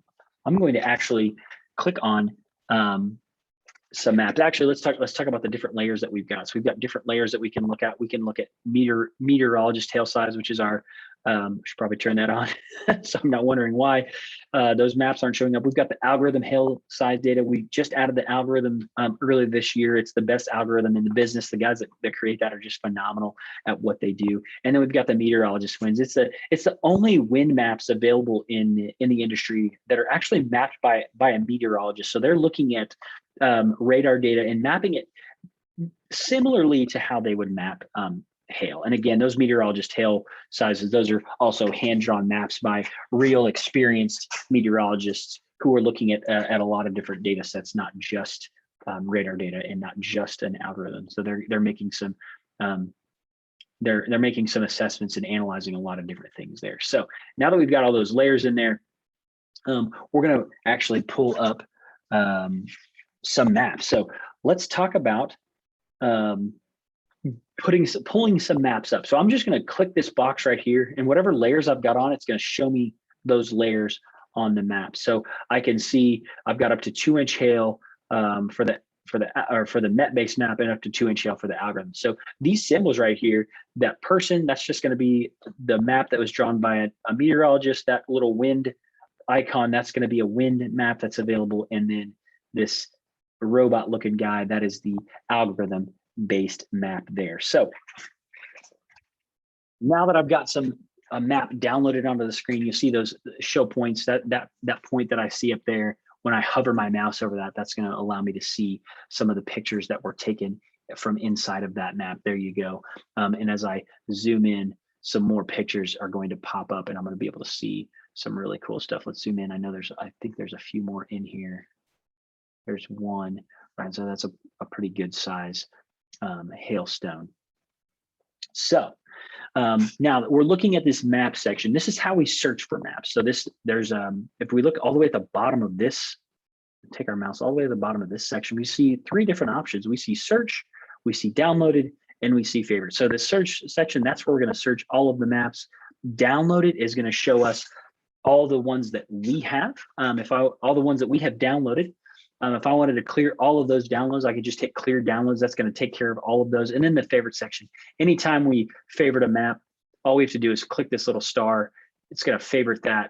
going to actually click on some maps. Actually, let's talk about the different layers that we've got. So we've got different layers that we can look at. We can look at meteorologist hail size, which is our, should probably turn that on. So I'm not wondering why those maps aren't showing up. We've got the algorithm hail size data. We just added the algorithm earlier this year. It's the best algorithm in the business. The guys that create that are just phenomenal at what they do. And then we've got the meteorologist winds. It's the only wind maps available in the industry that are actually mapped by a meteorologist. So they're looking at radar data and mapping it similarly to how they would map hail. And again, those meteorologist hail sizes, those are also hand-drawn maps by real experienced meteorologists who are looking at a lot of different data sets, not just radar data and not just an algorithm. So they're making some they're making some assessments and analyzing a lot of different things there. So now that we've got all those layers in there, we're going to actually pull up some maps. So let's talk about pulling some maps up. So I'm just going to click this box right here, and whatever layers I've got on, it's going to show me those layers on the map. So I can see I've got up to 2-inch hail for the net-based map, and up to 2-inch hail for the algorithm. So these symbols right here, that person, that's just going to be the map that was drawn by a meteorologist. That little wind icon, that's going to be a wind map that's available. And then this robot looking guy, that is the algorithm based map there. So now that I've got a map downloaded onto the screen, you see those show points, that point that I see up there. When I hover my mouse over that, that's going to allow me to see some of the pictures that were taken from inside of that map. There you go. And as I zoom in, some more pictures are going to pop up, and I'm going to be able to see some really cool stuff. Let's zoom in. I think there's a few more in here. There's one, right? So that's a pretty good size hailstone. So now that we're looking at this map section, this is how we search for maps. So there's if we look all the way at the bottom of this, take our mouse all the way to the bottom of this section, we see 3 different options. We see search, we see downloaded, and we see favorite. So the search section, that's where we're going to search all of the maps. Downloaded is going to show us all the ones that we have. All the ones that we have downloaded. If I wanted to clear all of those downloads, I could just hit clear downloads. That's going to take care of all of those. And then the favorite section. Anytime we favorite a map, all we have to do is click this little star. It's going to favorite that.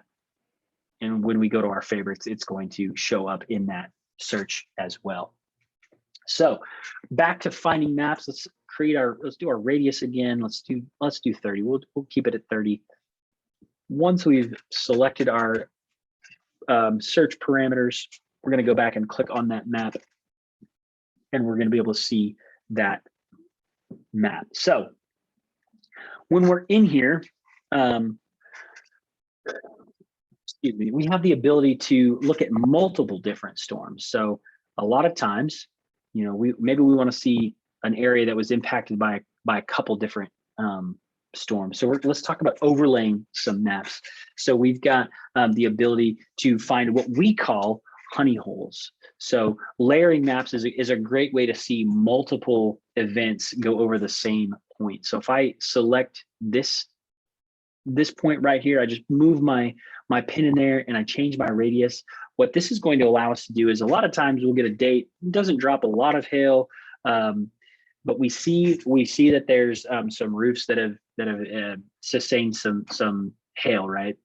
And when we go to our favorites, it's going to show up in that search as well. So back to finding maps. Let's do our radius again. Let's do 30. We'll keep it at 30. Once we've selected our search parameters, we're going to go back and click on that map, and we're going to be able to see that map. So when we're in here, excuse me, we have the ability to look at multiple different storms. So a lot of times, maybe we want to see an area that was impacted by a couple different storms. So let's talk about overlaying some maps. So we've got the ability to find what we call honey holes. So layering maps is a great way to see multiple events go over the same point. So if I select this point right here, I just move my pin in there and I change my radius. What this is going to allow us to do is a lot of times we'll get a date. It doesn't drop a lot of hail, but we see that there's some roofs that have sustained some hail, right?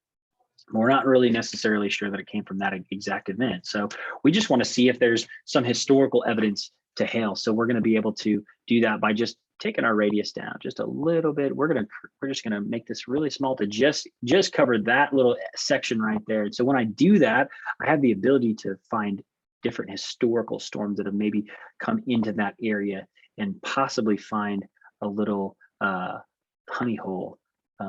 We're not really necessarily sure that it came from that exact event. So we just want to see if there's some historical evidence to hail. So we're going to be able to do that by just taking our radius down just a little bit. We're just going to make this really small to just cover that little section right there. And so when I do that, I have the ability to find different historical storms that have maybe come into that area and possibly find a little honey hole.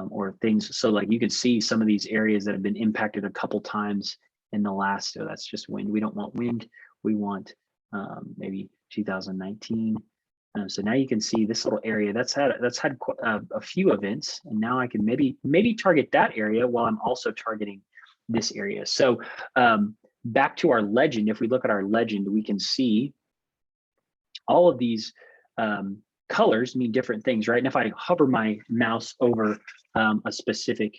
Or things. So like you can see some of these areas that have been impacted a couple times in the last, so that's just wind. We don't want wind. We want maybe 2019. So now you can see this little area that's had a few events, and now I can maybe target that area while I'm also targeting this area. So back to our legend, if we look at our legend, we can see all of these colors mean different things, right? And if I hover my mouse over a specific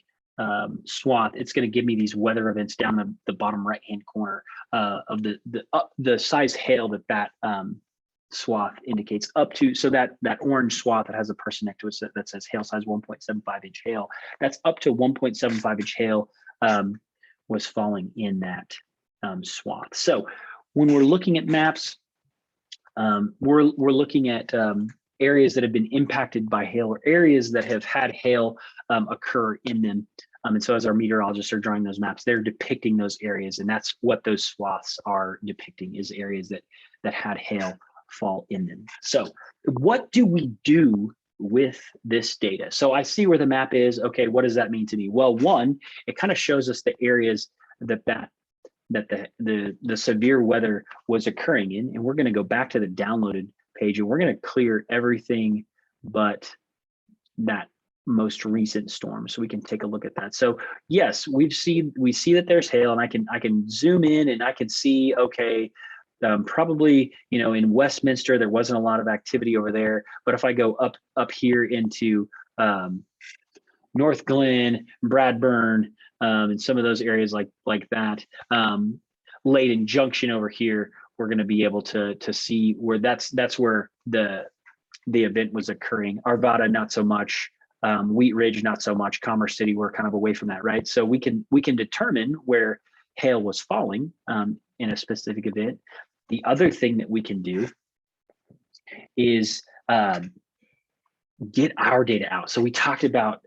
swath, it's going to give me these weather events down the bottom right-hand corner of the size hail that swath indicates up to. So that orange swath that has a person next to it that says hail size 1.75 inch hail, that's up to 1.75 inch hail was falling in that swath. So when we're looking at maps, we're looking at areas that have been impacted by hail or areas that have had hail occur in them. And so as our meteorologists are drawing those maps, they're depicting those areas, and that's what those swaths are depicting, is areas that had hail fall in them. So what do we do with this data? So I see where the map is. Okay, what does that mean to me? Well, one, it kind of shows us the areas that that the severe weather was occurring in. And we're going to go back to the downloaded page, and we're going to clear everything but that most recent storm, so we can take a look at that. So yes, we see that there's hail, and I can zoom in and I can see, okay, probably, you know, in Westminster there wasn't a lot of activity over there, but if I go up here into North Glen, Bradburn, and some of those areas like that, Layden Junction over here, we're going to be able to see where that's where the event was occurring. Arvada, not so much. Wheat Ridge, not so much. Commerce City, we're kind of away from that, right? So we can determine where hail was falling in a specific event. The other thing that we can do is get our data out. So we talked about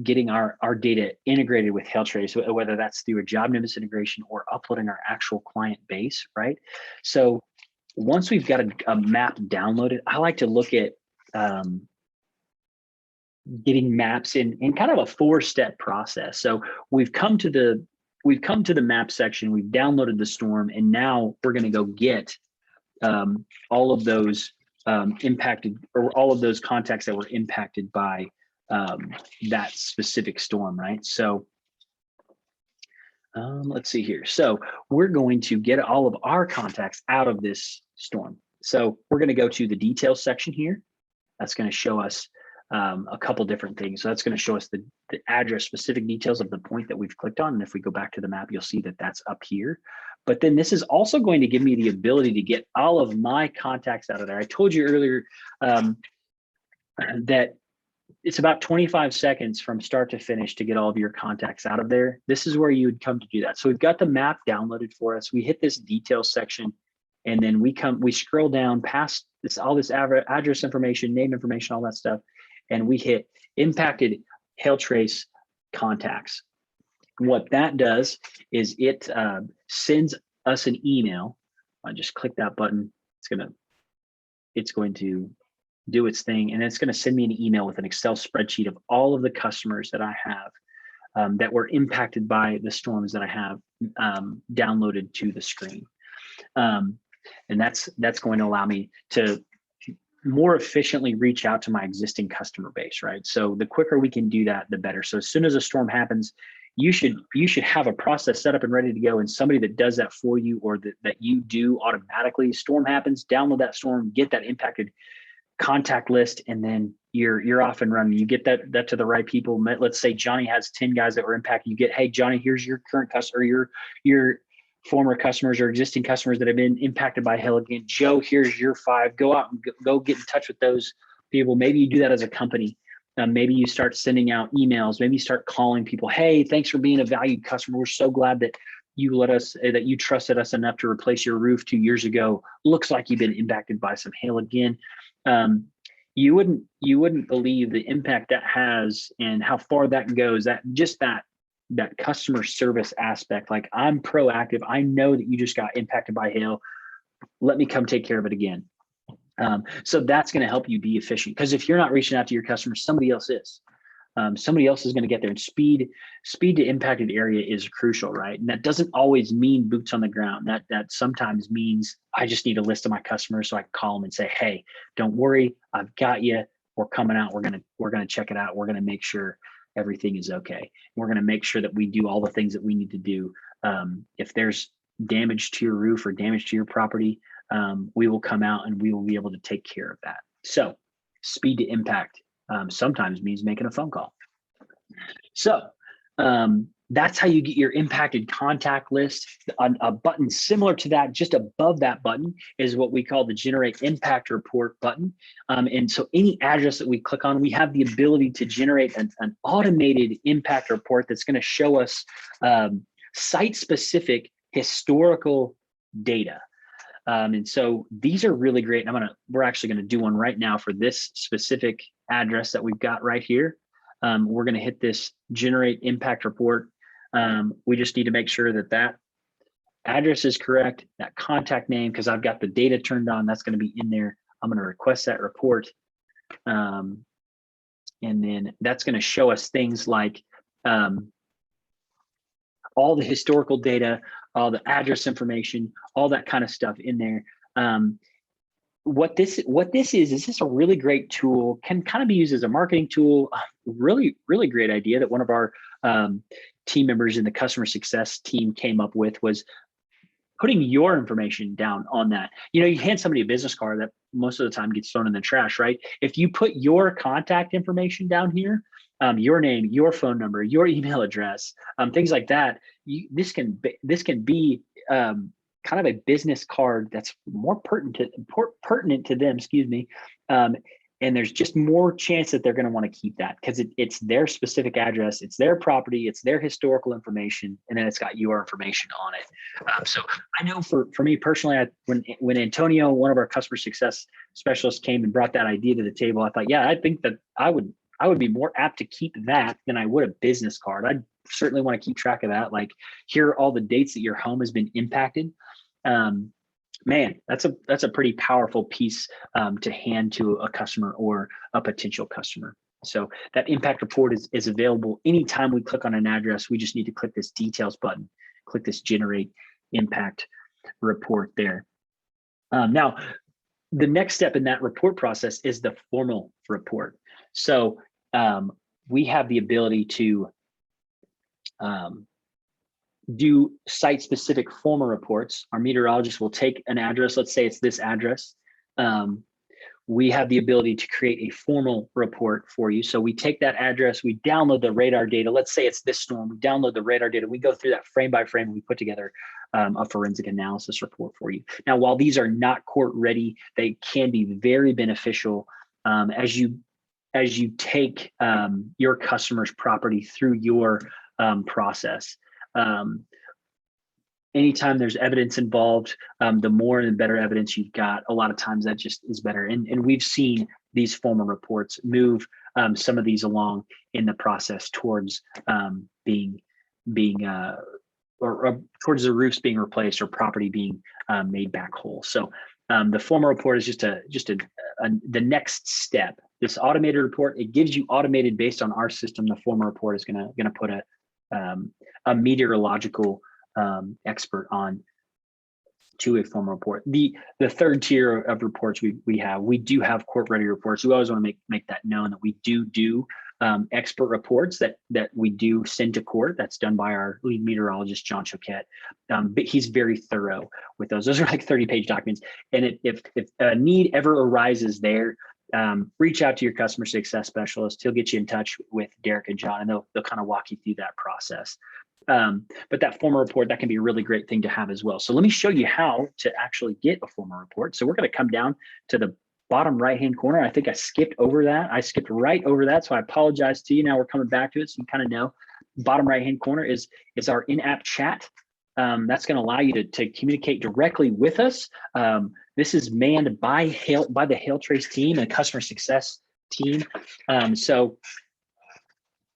getting our data integrated with HailTrace, whether that's through a job nimbus integration or uploading our actual client base, right? So once we've got a map downloaded, I like to look at getting maps in kind of a 4-step process. So we've come to the map section, we've downloaded the storm, and now we're going to go get all of those impacted, or all of those contacts that were impacted by that specific storm, right? So let's see here. So we're going to get all of our contacts out of this storm. So we're going to go to the details section here. That's going to show us a couple different things. So that's going to show us the address specific details of the point that we've clicked on. And if we go back to the map, you'll see that that's up here. But then this is also going to give me the ability to get all of my contacts out of there. I told you earlier that it's about 25 seconds from start to finish to get all of your contacts out of there. This is where you would come to do that. So we've got the map downloaded for us. We hit this details section, and then we scroll down past all this address information, name information, all that stuff, and we hit impacted HailTrace contacts. What that does is it sends us an email. I just click that button. It's going to do its thing, and it's going to send me an email with an Excel spreadsheet of all of the customers that I have that were impacted by the storms that I have downloaded to the screen. And that's going to allow me to more efficiently reach out to my existing customer base, right? So the quicker we can do that, the better. So as soon as a storm happens, you should have a process set up and ready to go, and somebody that does that for you, or that you do automatically. Storm happens, download that storm, get that impacted contact list, and then you're off and running. You get that to the right people. Let's say Johnny has 10 guys that were impacted. You get, hey Johnny, here's your current customer, your former customers or existing customers that have been impacted by hail again. Joe, here's your 5. Go out and go get in touch with those people. Maybe you do that as a company. Maybe you start sending out emails. Maybe you start calling people. Hey, thanks for being a valued customer. We're so glad that you trusted us enough to replace your roof 2 years ago. Looks like you've been impacted by some hail again. You wouldn't believe the impact that has and how far that goes. That customer service aspect. Like, I'm proactive. I know that you just got impacted by hail. Let me come take care of it again. So that's going to help you be efficient, because if you're not reaching out to your customers, somebody else is. Somebody else is going to get there, and speed to impacted area is crucial, right? And that doesn't always mean boots on the ground. That sometimes means I just need a list of my customers so I can call them and say, hey, don't worry, I've got you. We're coming out. We're gonna check it out. We're gonna make sure everything is okay. We're gonna make sure that we do all the things that we need to do. If there's damage to your roof or damage to your property, we will come out and we will be able to take care of that. So speed to impact sometimes means making a phone call. So that's how you get your impacted contact list. A button similar to that, just above that button, is what we call the Generate Impact Report button. And so any address that we click on, we have the ability to generate an automated impact report that's going to show us site-specific historical data. And so these are really great. And we're actually going to do one right now for this specific address that we've got right here. We're going to hit this Generate Impact Report. We just need to make sure that address is correct, that contact name, because I've got the data turned on, that's going to be in there. I'm going to request that report. And then that's going to show us things like all the historical data, all the address information, all that kind of stuff in there. What this is this a really great tool, can kind of be used as a marketing tool. Really great idea that one of our team members in the customer success team came up with, was putting your information down on that. You know, you hand somebody a business card that most of the time gets thrown in the trash, right? If you put your contact information down here, your name, your phone number, your email address, things like that, this can be kind of a business card that's more pertinent to them, excuse me. And there's just more chance that they're going to want to keep that, because it's their specific address, it's their property, it's their historical information, and then it's got your information on it. So I know for me personally, when Antonio, one of our customer success specialists, came and brought that idea to the table, I thought, yeah, I think that I would be more apt to keep that than I would a business card. I'd certainly want to keep track of that. Like, here are all the dates that your home has been impacted. Man, that's a pretty powerful piece to hand to a customer or a potential customer. So that impact report is available anytime we click on an address. We just need to click this details button, click this generate impact report there. Now, the next step in that report process is the formal report. So we have the ability to do site-specific formal reports. Our meteorologist will take an address, let's say it's this address. We have the ability to create a formal report for you. So we take that address, we download the radar data. Let's say it's this storm, we download the radar data, we go through that frame by frame, and we put together a forensic analysis report for you. Now, while these are not court ready, they can be very beneficial as you take your customer's property through your process. Anytime there's evidence involved, the more and better evidence you've got, a lot of times that just is better. And we've seen these formal reports move some of these along in the process towards or towards the roofs being replaced or property being made back whole. So the formal report is just the next step. This automated report, it gives you automated based on our system. The formal report is gonna put a meteorological expert on to a formal report. The third tier of reports we do have court ready reports. We always want to make that known that we do expert reports that we do send to court. That's done by our lead meteorologist, John Choquette. But he's very thorough with those. Those are like 30-page documents. And if a need ever arises there, reach out to your customer success specialist. He'll get you in touch with Derek and John, and they'll kind of walk you through that process. But that formal report, that can be a really great thing to have as well. So let me show you how to actually get a formal report. So we're going to come down to the bottom right-hand corner. I think I skipped over that. I skipped right over that. So I apologize to you. Now we're coming back to it. So you kind of know bottom right-hand corner is our in-app chat. That's going to allow you to communicate directly with us. This is manned by the HailTrace team and customer success team. So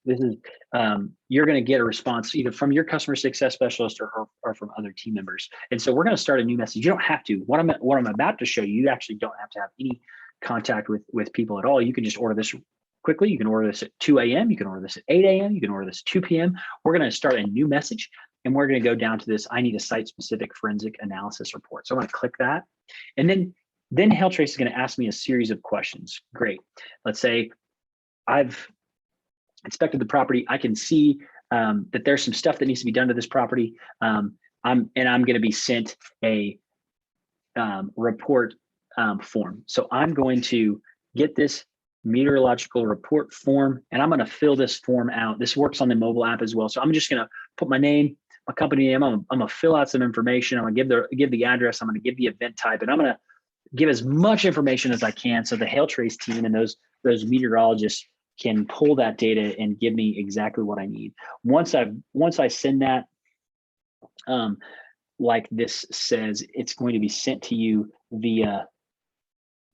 this is you're going to get a response either from your customer success specialist or from other team members. And so we're going to start a new message. You don't have to. What I'm about to show you, you actually don't have to have any contact with people at all. You can just order this quickly. You can order this at 2 a.m. You can order this at 8 a.m. You can order this at 2 p.m. We're going to start a new message, and we're going to go down to this. I need a site-specific forensic analysis report. So I'm going to click that, and then HailTrace is going to ask me a series of questions. Great. Let's say I've inspected the property. I can see that there's some stuff that needs to be done to this property. I'm going to be sent a report form. So I'm going to get this meteorological report form, and I'm going to fill this form out. This works on the mobile app as well. So I'm just going to put my name, my company name. I'm going to fill out some information. I'm going to give the address. I'm going to give the event type, and I'm going to give as much information as I can so the HailTrace team and those meteorologists can pull that data and give me exactly what I need. Once I send that, like this says, it's going to be sent to you via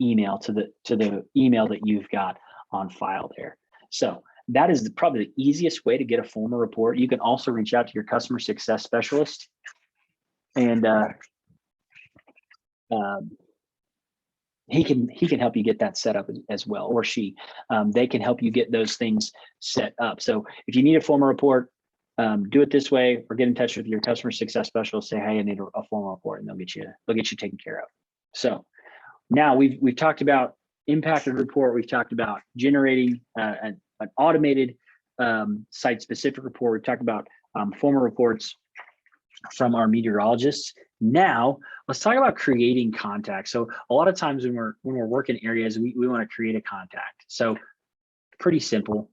email to the email that you've got on file there. So that is probably the easiest way to get a formal report. You can also reach out to your customer success specialist, and he can help you get that set up as well, or she. They can help you get those things set up. So if you need a formal report, do it this way, or get in touch with your customer success specialist, say, hey, I need a formal report, and they'll get you taken care of. So now we've talked about impacted report. We've talked about generating an automated site-specific report. We've talked about formal reports from our meteorologists. Now let's talk about creating contacts. So a lot of times when we're working areas, we want to create a contact. So pretty simple.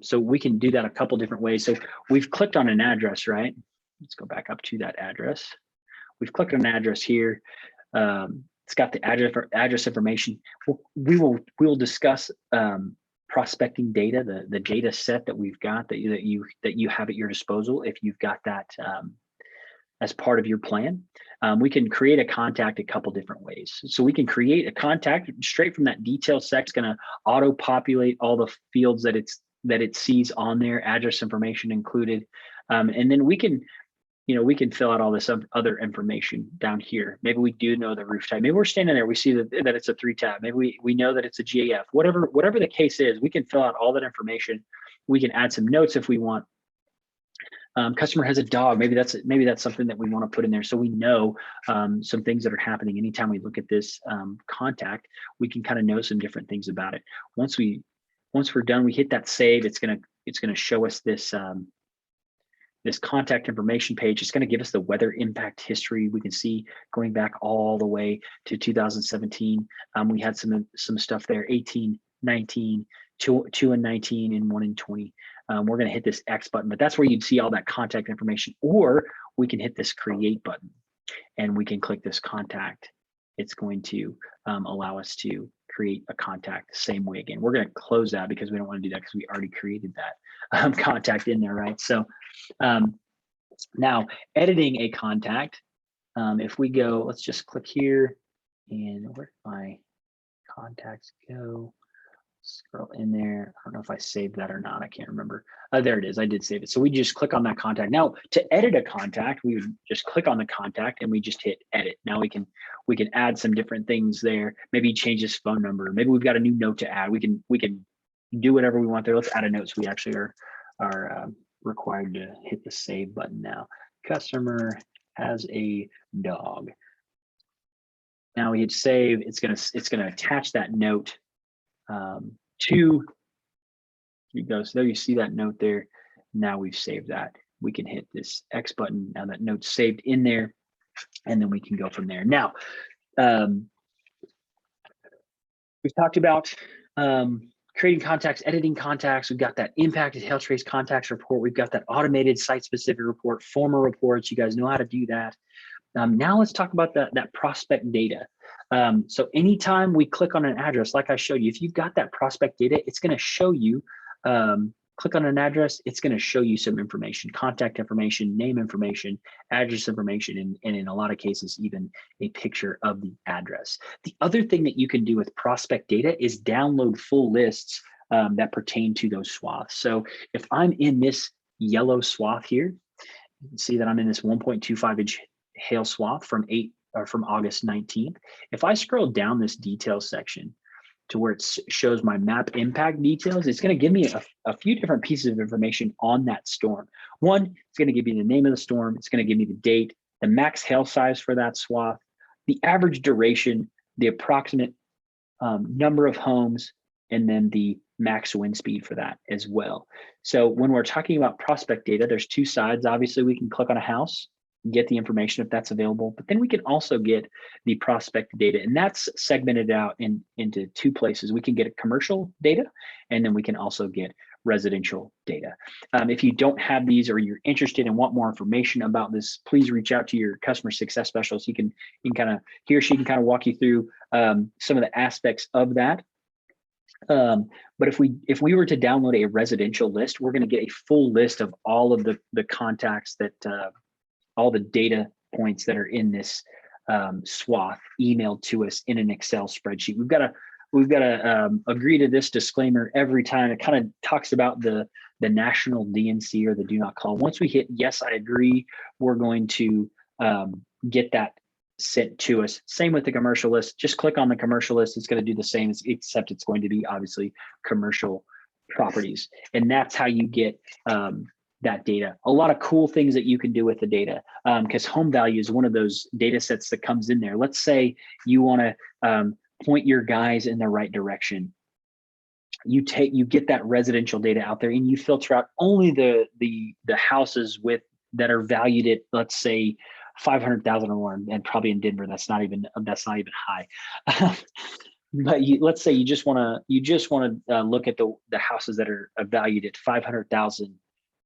So we can do that a couple different ways. So we've clicked on an address, right? Let's go back up to that address. We've clicked on an address here. It's got the address information. We will discuss prospecting data, the data set that we've got that you have at your disposal. If you've got that as part of your plan, we can create a contact a couple different ways. So we can create a contact straight from that detail set. It's going to auto populate all the fields that it sees on there, address information included, and then we can fill out all this other information down here. Maybe we do know the roof type. Maybe we're standing there, we see that it's a 3 tab. Maybe we know that it's a GAF. Whatever the case is, we can fill out all that information. We can add some notes if we want. Customer has a dog. Maybe that's something that we want to put in there, so we know some things that are happening. Anytime we look at this contact, we can kind of know some different things about it. Once we're done, we hit that save. It's gonna show us this this contact information page. It's going to give us the weather impact history. We can see going back all the way to 2017. We had some stuff there, 18, 19, 2 and 19, and 1 and 20. We're going to hit this X button, but that's where you'd see all that contact information. Or we can hit this create button and we can click this contact. It's going to allow us to create a contact the same way again. We're going to close that because we don't want to do that because we already created that contact in there, right? So now editing a contact, if we go, let's just click here, and where did my contacts go? Scroll in there. I don't know if I saved that or not. I can't remember. There it is. I did save it. So we just click on that contact. Now to edit a contact, we would just click on the contact and we just hit edit. Now we can add some different things there. Maybe change his phone number. Maybe we've got a new note to add. We can do whatever we want there. Let's add a note. So we actually are required to hit the save button now. Customer has a dog. Now we hit save. It's gonna attach that note to, you go. So there you see that note there. Now we've saved that. We can hit this X button. Now that note's saved in there, and then we can go from there. Now, we've talked about creating contacts, editing contacts. We've got that impacted HailTrace contacts report. We've got that automated site-specific report, formal reports. You guys know how to do that. Now let's talk about that prospect data. So anytime we click on an address, like I showed you, if you've got that prospect data, it's going to show you, click on an address, it's going to show you some information, contact information, name information, address information, and in a lot of cases, even a picture of the address. The other thing that you can do with prospect data is download full lists that pertain to those swaths. So if I'm in this yellow swath here, you can see that I'm in this 1.25 inch hail swath from August 19th. If I scroll down this details section to where it shows my map impact details, it's going to give me a few different pieces of information on that storm. One, it's going to give me the name of the storm. It's going to give me the date, the max hail size for that swath, the average duration, the approximate number of homes, and then the max wind speed for that as well. So when we're talking about prospect data, there's two sides. Obviously, we can click on a house, get the information if that's available, but then we can also get the prospect data, and that's segmented out into two places. We can get commercial data, and then we can also get residential data. If you don't have these or you're interested and want more information about this, please reach out to your customer success specialist. He or she can kind of walk you through some of the aspects of that. But if we were to download a residential list, we're going to get a full list of all of the contacts that all the data points that are in this swath emailed to us in an Excel spreadsheet. We've got to agree to this disclaimer every time. It kind of talks about the national DNC or the do not call. Once we hit yes, I agree, we're going to get that sent to us. Same with the commercial list. Just click on the commercial list. It's going to do the same, except it's going to be obviously commercial properties. And that's how you get that data. A lot of cool things that you can do with the data, because home value is one of those data sets that comes in there. Let's say you want to point your guys in the right direction. You get that residential data out there, and you filter out only the houses that are valued at, let's say, 500,000 or more, and probably in Denver that's not even high. But let's say you just want to look at the houses that are valued at 500,000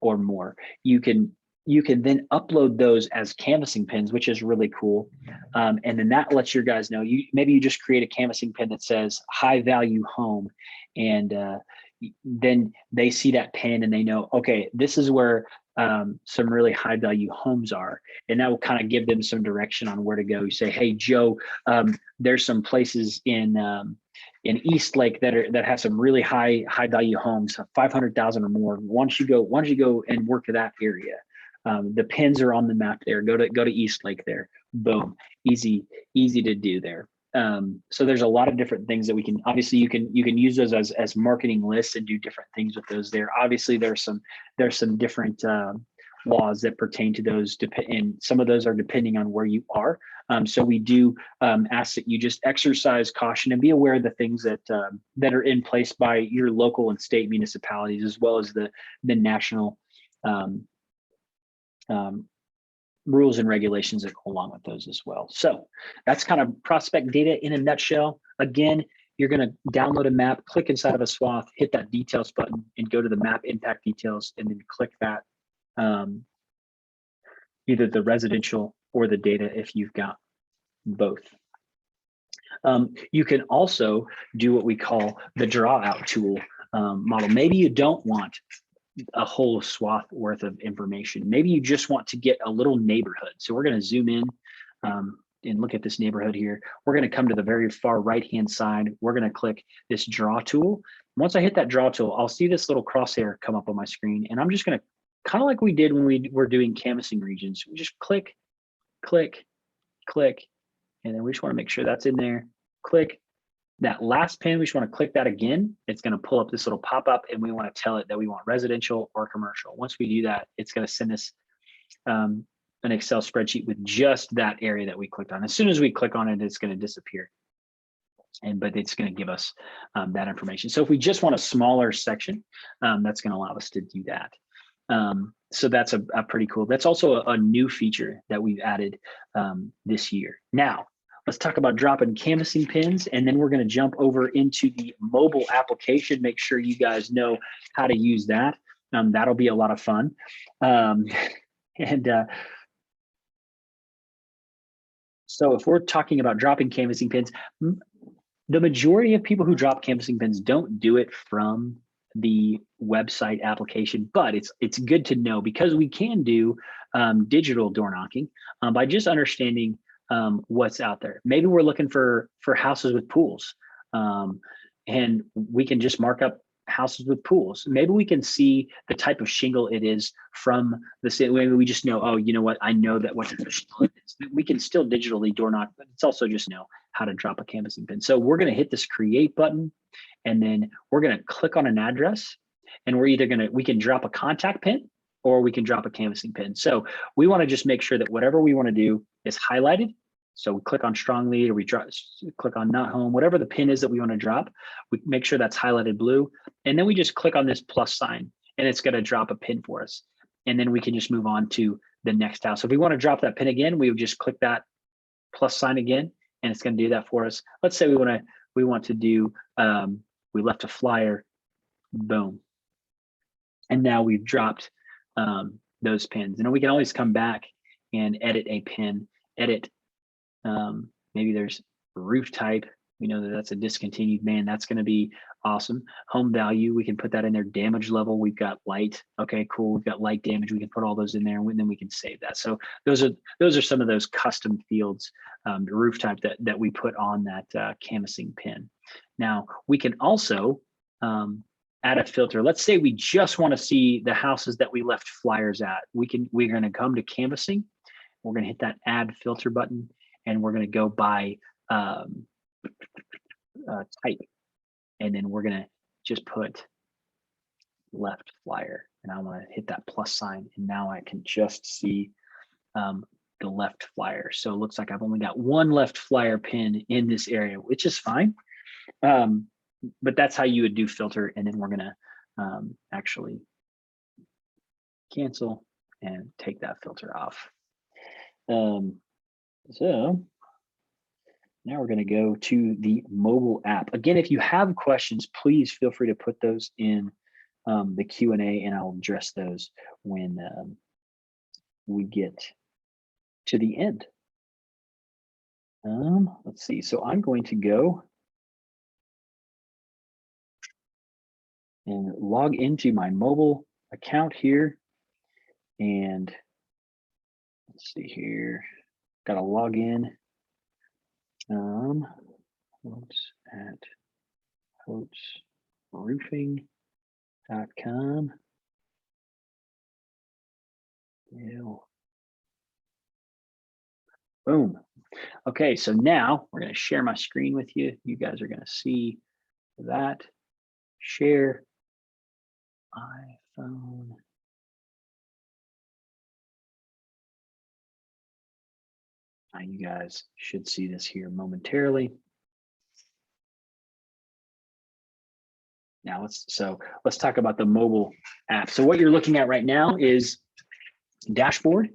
or more. You can then upload those as canvassing pins, which is really cool. And then that lets your guys know. Maybe you just create a canvassing pin that says high value home, and then they see that pin and they know, okay, this is where some really high value homes are, and that will kind of give them some direction on where to go. You say, hey Joe, there's some places in Eastlake that have some really high value homes, 500,000 or more. Once you go and work to that area, the pins are on the map there. Go to Eastlake there. Boom, easy to do there. So there's a lot of different things that we can, obviously you can use those as marketing lists and do different things with those there. Obviously there's some different laws that pertain to those, and some of those are depending on where you are. So we do ask that you just exercise caution and be aware of the things that are in place by your local and state municipalities, as well as the national rules and regulations that go along with those as well. So that's kind of prospect data in a nutshell. Again, you're going to download a map, click inside of a swath, hit that details button, and go to the map impact details, and then click that, either the residential or the data if you've got both. You can also do what we call the draw out tool model. Maybe you don't want a whole swath worth of information. Maybe you just want to get a little neighborhood. So we're going to zoom in and look at this neighborhood here. We're going to come to the very far right-hand side. We're going to click this draw tool. Once I hit that draw tool, I'll see this little crosshair come up on my screen, and I'm just going to, kind of like we did when we were doing canvassing regions, we just click, click, click, and then we just want to make sure that's in there. Click. That last pin, we just want to click that again. It's going to pull up this little pop-up, and we want to tell it that we want residential or commercial. Once we do that, it's going to send us an Excel spreadsheet with just that area that we clicked on. As soon as we click on it, it's going to disappear. But it's going to give us that information. So if we just want a smaller section, that's going to allow us to do that. So that's a pretty cool. That's also a new feature that we've added this year. Now, let's talk about dropping canvassing pins, and then we're going to jump over into the mobile application. Make sure you guys know how to use that. That'll be a lot of fun. So if we're talking about dropping canvassing pins, the majority of people who drop canvassing pins don't do it from the website application, but it's good to know, because we can do digital door knocking by just understanding what's out there. Maybe we're looking for houses with pools, and we can just mark up houses with pools. Maybe we can see the type of shingle it is from the city. Maybe we just know, oh, you know what? I know that what type of shingle it is. We can still digitally door knock, but it's also just know how to drop a canvassing pin. So we're going to hit this create button, and then we're going to click on an address, and we're either we can drop a contact pin, or we can drop a canvassing pin. So we want to just make sure that whatever we want to do is highlighted. So we click on strong lead, or we click on not home, whatever the pin is that we want to drop, we make sure that's highlighted blue. And then we just click on this plus sign, and it's going to drop a pin for us. And then we can just move on to the next house. So if we want to drop that pin again, we would just click that plus sign again, and it's going to do that for us. Let's say we want to do, we left a flyer, boom. And now we've dropped those pins. And we can always come back and edit a pin, edit. Maybe there's roof type. We know that that's a discontinued, man. That's going to be awesome. Home value, we can put that in there. Damage level, we've got light. Okay, cool. We've got light damage. We can put all those in there, and then we can save that. So those are some of those custom fields, the roof type that we put on that canvassing pin. Now we can also add a filter. Let's say we just want to see the houses that we left flyers at. We're going to come to canvassing. We're going to hit that add filter button, and we're going to go by type, and then we're going to just put left flyer. and I want to hit that plus sign, and now I can just see the left flyer. So it looks like I've only got one left flyer pin in this area, which is fine. But that's how you would do filter, and then we're gonna actually cancel and take that filter off. So now we're gonna go to the mobile app. Again, if you have questions, please feel free to put those in the Q&A, and I'll address those when we get to the end. Let's see, so I'm going to go and log into my mobile account here, and let's see here, got to log in. Quotes at quotesroofing.com. Boom. Okay, so now we're going to share my screen with you. You guys are going to see that. Share iPhone. Now you guys should see this here momentarily. Now let's talk about the mobile app. So what you're looking at right now is dashboard.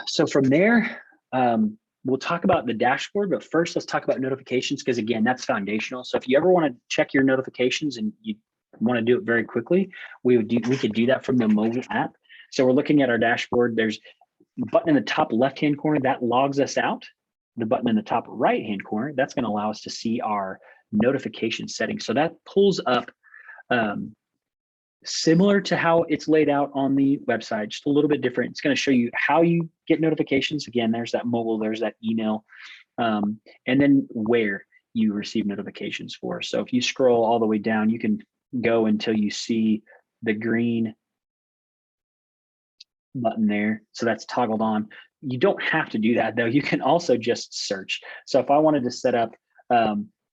So from there, we'll talk about the dashboard, but first let's talk about notifications, because again, that's foundational. So if you ever want to check your notifications and you want to do it very quickly, we could do that from the mobile app. So we're looking at our dashboard. There's a button in the top left-hand corner that logs us out. The button in the top right-hand corner, that's going to allow us to see our notification settings. So that pulls up similar to how it's laid out on the website, just a little bit different. It's going to show you how you get notifications. Again, there's that mobile, there's that email, and then where you receive notifications for. So if you scroll all the way down, you can go until you see the green button there. So that's toggled on. You don't have to do that though. You can also just search. So if I wanted to set up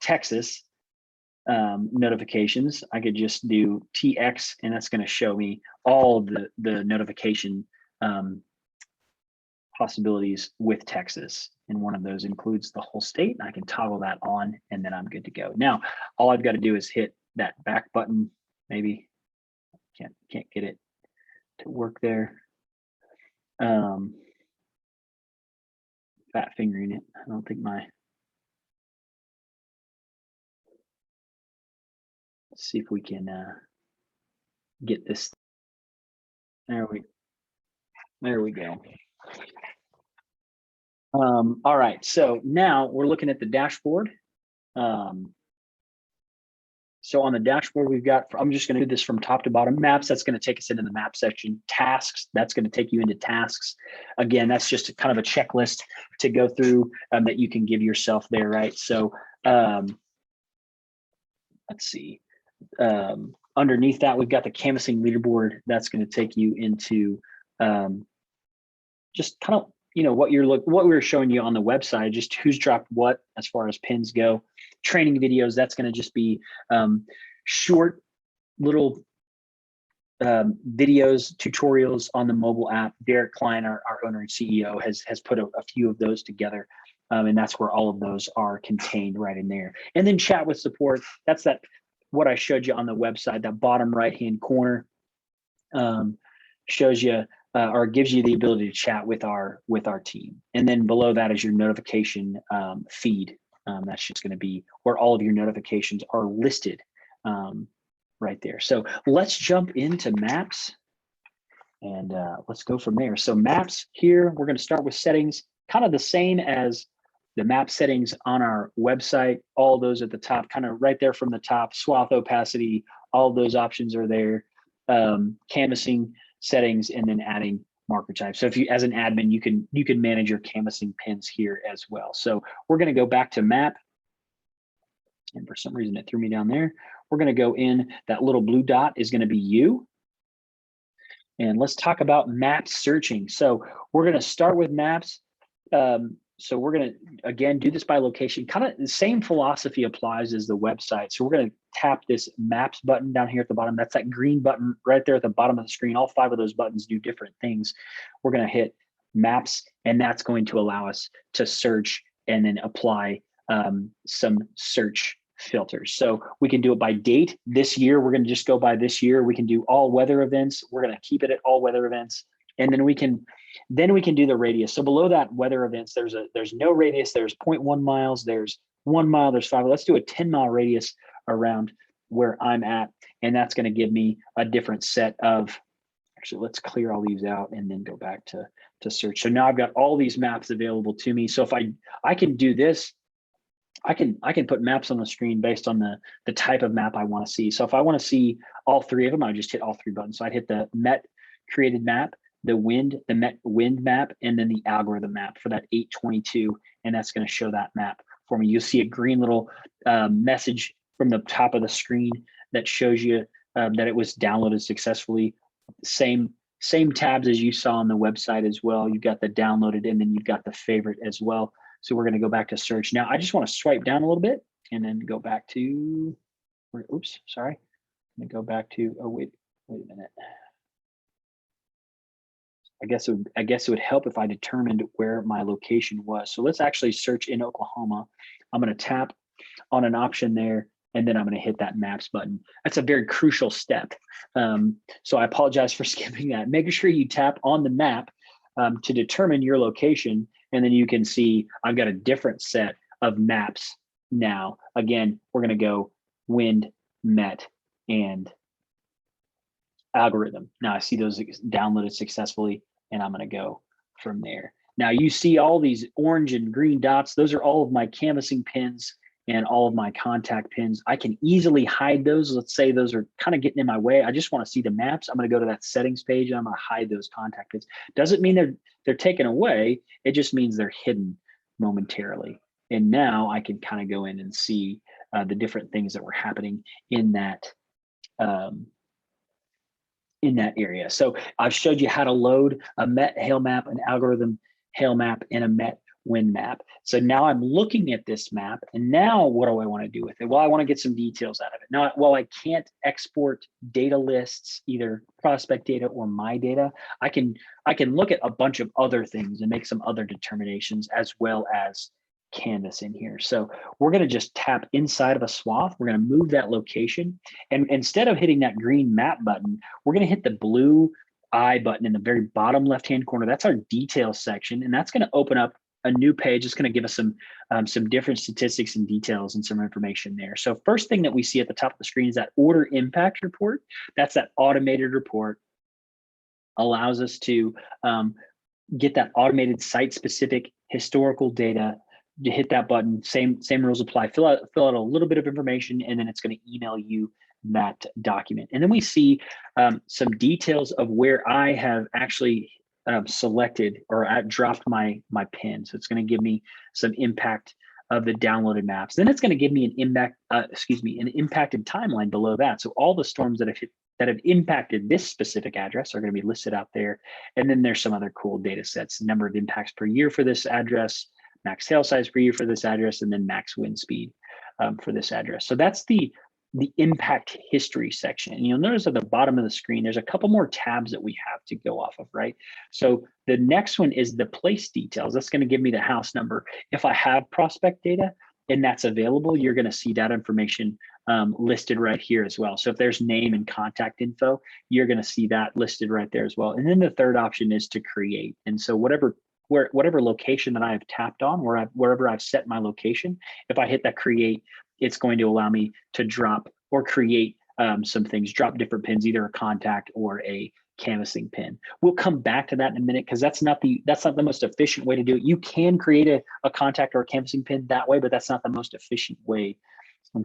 Texas notifications, I could just do TX, and that's going to show me all the notification possibilities with Texas. And one of those includes the whole state. I can toggle that on, and then I'm good to go. Now, all I've got to do is hit that back button. Maybe can't get it to work there. Fat fingering it. I don't think my. Let's see if we can get this. There we go. All right, so now we're looking at the dashboard. So on the dashboard, we've got, I'm just going to do this from top to bottom. Maps, that's going to take us into the map section. Tasks, that's going to take you into tasks. Again, that's just a kind of a checklist to go through that you can give yourself there, right? So let's see. Underneath that, we've got the canvassing leaderboard. That's going to take you into just kind of, what we were showing you on the website, just who's dropped what as far as pins go. Training videos, that's going to just be short little videos, tutorials on the mobile app. Derek Klein, our owner and CEO, has put a few of those together. And that's where all of those are contained right in there. And then chat with support. That's what I showed you on the website, that bottom right-hand corner shows you or gives you the ability to chat with our team. And then below that is your notification feed. That's just going to be where all of your notifications are listed right there. So let's jump into maps and let's go from there. So maps here, we're going to start with settings, kind of the same as the map settings on our website. All those at the top, kind of right there from the top, swath opacity, all of those options are there. Canvassing settings, and then adding marker type. So if you, as an admin, you can manage your canvassing pins here as well. So we're going to go back to map, and for some reason it threw me down there. We're going to go in, that little blue dot is going to be you. And let's talk about map searching. So we're going to start with maps. So we're going to, again, do this by location. Kind of the same philosophy applies as the website. So we're going to tap this maps button down here at the bottom. That's that green button right there at the bottom of the screen. All 5 of those buttons do different things. We're going to hit maps, and that's going to allow us to search and then apply some search filters. So we can do it by date. This year, we're going to just go by this year. We can do all weather events. We're going to keep it at all weather events. And then we can do the radius. So below that weather events, there's no radius. There's 0.1 miles. There's 1 mile. There's 5. Let's do a 10-mile radius around where I'm at, and that's going to give me a different set of. Actually, let's clear all these out and then go back to search. So now I've got all these maps available to me. So if I can do this, I can put maps on the screen based on the type of map I want to see. So if I want to see all 3 of them, I just hit all 3 buttons. So I'd hit the Met created map, the Met wind map, and then the algorithm map for that 822, and that's going to show that map for me. You'll see a green little message from the top of the screen that shows you that it was downloaded successfully. Same tabs as you saw on the website as well. You've got the downloaded, and then you've got the favorite as well. So we're going to go back to search. Now I just want to swipe down a little bit and then go back to, oops, sorry. Let me go back to, oh, wait a minute. I guess it would help if I determined where my location was. So let's actually search in Oklahoma. I'm going to tap on an option there, and then I'm going to hit that maps button. That's a very crucial step. So I apologize for skipping that. Make sure you tap on the map to determine your location, and then you can see I've got a different set of maps now. Again, we're going to go wind, met, and algorithm. Now I see those downloaded successfully, and I'm going to go from there. Now you see all these orange and green dots. Those are all of my canvassing pins and all of my contact pins. I can easily hide those. Let's say those are kind of getting in my way. I just want to see the maps. I'm going to go to that settings page, and I'm going to hide those contact pins. Doesn't mean they're taken away. It just means they're hidden momentarily. And now I can kind of go in and see the different things that were happening in that area. So I've showed you how to load a Met hail map, an algorithm hail map, and a Met wind map. So now I'm looking at this map, and now what do I want to do with it? Well, I want to get some details out of it. Now, while I can't export data lists, either prospect data or my data, I can look at a bunch of other things and make some other determinations, as well as canvas in here. So we're going to just tap inside of a swath. We're going to move that location, and instead of hitting that green map button, we're going to hit the blue I button in the very bottom left-hand corner. That's our details section, and that's going to open up a new page. It's going to give us some different statistics and details and some information there. So first thing that we see at the top of the screen is that order impact report. That's that automated report. Allows us to get that automated site-specific historical data. You hit that button, same rules apply. Fill out a little bit of information, and then it's going to email you that document. And then we see some details of where I have actually selected or dropped my pin. So it's going to give me some impact of the downloaded maps. Then it's going to give me an impacted timeline below that. So all the storms that have impacted this specific address are going to be listed out there. And then there's some other cool data sets, number of impacts per year for this address, max hail size per year for this address, and then max wind speed for this address. So that's the impact history section. And you'll notice at the bottom of the screen, there's a couple more tabs that we have to go off of, right? So the next one is the place details. That's going to give me the house number. If I have prospect data and that's available, you're going to see that information listed right here as well. So if there's name and contact info, you're going to see that listed right there as well. And then the third option is to create. And so whatever location that I have tapped on, wherever I've set my location, if I hit that create, it's going to allow me to drop or create some things, drop different pins, either a contact or a canvassing pin. We'll come back to that in a minute, because that's not the most efficient way to do it. You can create a contact or a canvassing pin that way, but that's not the most efficient way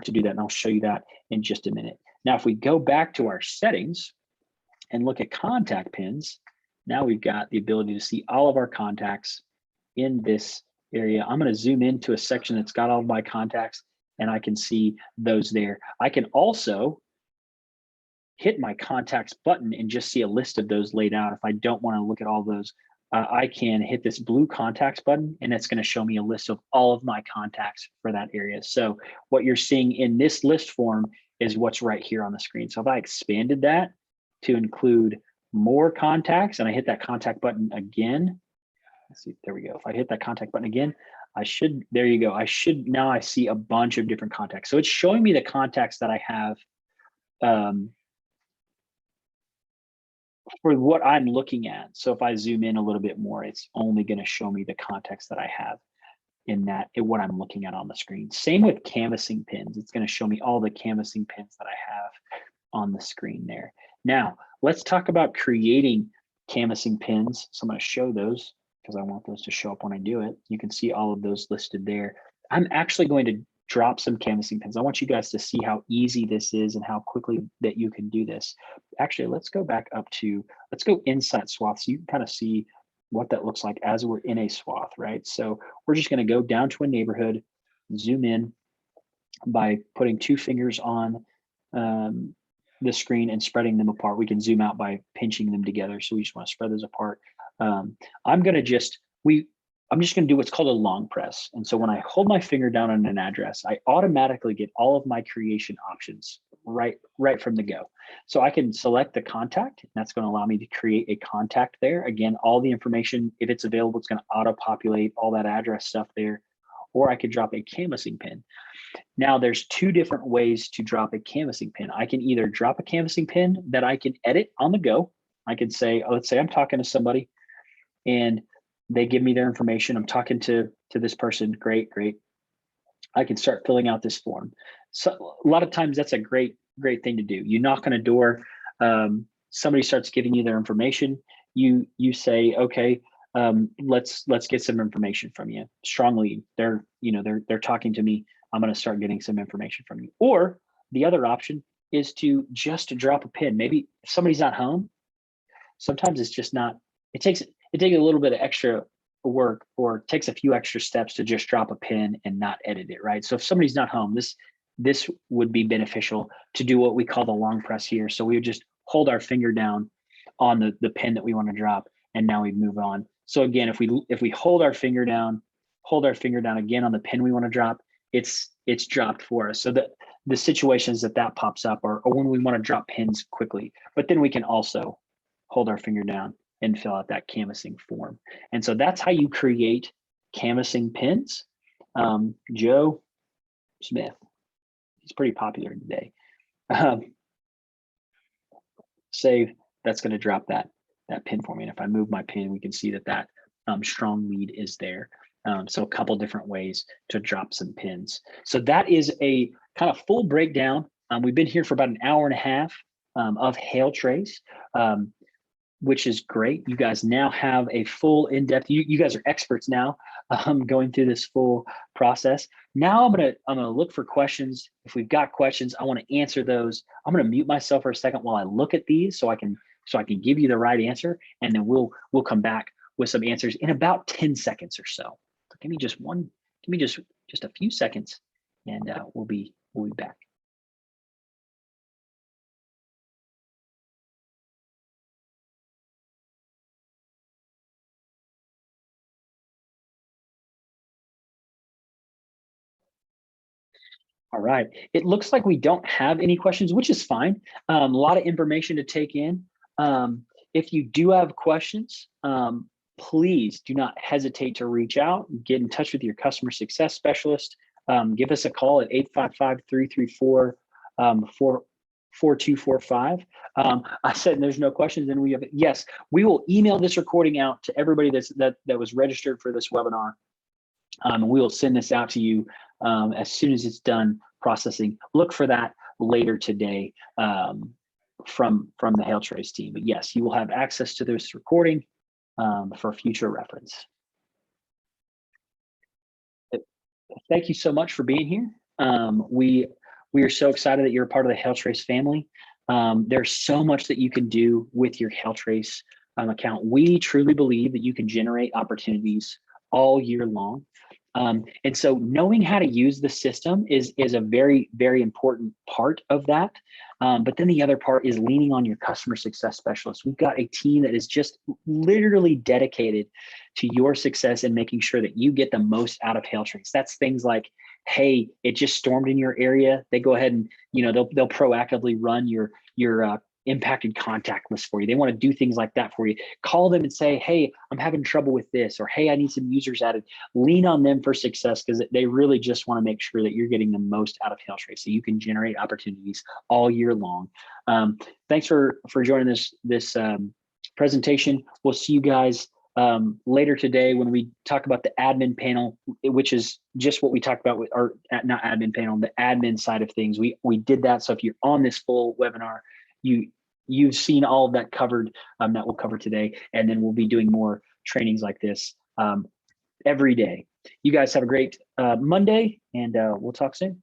to do that. And I'll show you that in just a minute. Now, if we go back to our settings and look at contact pins, now we've got the ability to see all of our contacts in this area. I'm going to zoom into a section that's got all of my contacts, and I can see those there. I can also hit my contacts button and just see a list of those laid out if I don't want to look at all those I can hit this blue contacts button, and it's going to show me a list of all of my contacts for that area. So what you're seeing in this list form is what's right here on the screen. So if I expanded that to include more contacts and I hit that contact button again, let's see, there we go. If I hit that contact button again, I should, there you go. Now I see a bunch of different contacts. So it's showing me the contacts that I have for what I'm looking at. So if I zoom in a little bit more, it's only going to show me the contacts that I have in what I'm looking at on the screen. Same with canvassing pins. It's going to show me all the canvassing pins that I have on the screen there. Now, let's talk about creating canvassing pins. So I'm going to show those because I want those to show up when I do it. You can see all of those listed there. I'm actually going to drop some canvassing pins. I want you guys to see how easy this is and how quickly that you can do this. Actually, let's go back up to, let's go inside swath so you can kind of see what that looks like as we're in a swath, right? So we're just going to go down to a neighborhood, zoom in by putting 2 fingers on the screen and spreading them apart. We can zoom out by pinching them together. So we just want to spread those apart. I'm just going to do what's called a long press. And so when I hold my finger down on an address, I automatically get all of my creation options right from the go. So I can select the contact, and that's going to allow me to create a contact there. Again, all the information, if it's available, it's going to auto-populate all that address stuff there. Or I could drop a canvassing pin. Now there's 2 different ways to drop a canvassing pin. I can either drop a canvassing pin that I can edit on the go. I could say, let's say I'm talking to somebody and they give me their information. I'm talking to this person. Great. I can start filling out this form. So a lot of times that's a great thing to do. You knock on a door, somebody starts giving you their information. You say, okay, let's get some information from you. Strong lead. They're talking to me. I'm going to start getting some information from you. Or the other option is to just drop a pin. Maybe if somebody's not home, sometimes it's just not, it takes a little bit of extra work or takes a few extra steps to just drop a pin and not edit it, right? So if somebody's not home, this would be beneficial to do what we call the long press here. So we would just hold our finger down on the pin that we want to drop, and now we move on. So again, if we hold our finger down again on the pin we want to drop, it's dropped for us. So the situations that pops up are when we want to drop pins quickly, but then we can also hold our finger down and fill out that canvassing form. And so that's how you create canvassing pins. Joe Smith, he's pretty popular today. Save, that's going to drop that pin for me. And if I move my pin, we can see that strong lead is there. So a couple different ways to drop some pins. So that is a kind of full breakdown. We've been here for about an hour and a half of HailTrace, which is great. You guys now have a full in-depth, you guys are experts now going through this full process. Now I'm gonna look for questions. If we've got questions, I want to answer those. I'm gonna mute myself for a second while I look at these so I can give you the right answer, and then we'll come back with some answers in about 10 seconds or so. So give me just a few seconds, and we'll be back. All right, it looks like we don't have any questions, which is fine. A lot of information to take in. If you do have questions, please do not hesitate to reach out, get in touch with your customer success specialist. Give us a call at 855-334-4245. I said there's no questions, and yes, we will email this recording out to everybody that was registered for this webinar. We will send this out to you as soon as it's done processing. Look for that later today from the HailTrace team. But yes, you will have access to this recording for future reference. Thank you so much for being here. We are so excited that you're a part of the HailTrace family. There's so much that you can do with your HailTrace account. We truly believe that you can generate opportunities all year long. And so knowing how to use the system is a very, very important part of that. But then the other part is leaning on your customer success specialist. We've got a team that is just literally dedicated to your success and making sure that you get the most out of HailTrace. That's things like, hey, it just stormed in your area. They go ahead and, they'll proactively run your impacted contact list for you. They want to do things like that for you. Call them and say, hey, I'm having trouble with this, or hey, I need some users added. Lean on them for success, because they really just want to make sure that you're getting the most out of HailTrace so you can generate opportunities all year long. Thanks for joining this presentation. We'll see you guys later today when we talk about the admin panel, which is just what we talked about with, or not admin panel, the admin side of things. We did that. So if you're on this full webinar, you've seen all of that covered, that we'll cover today. And then we'll be doing more trainings like this every day. You guys have a great Monday, and we'll talk soon.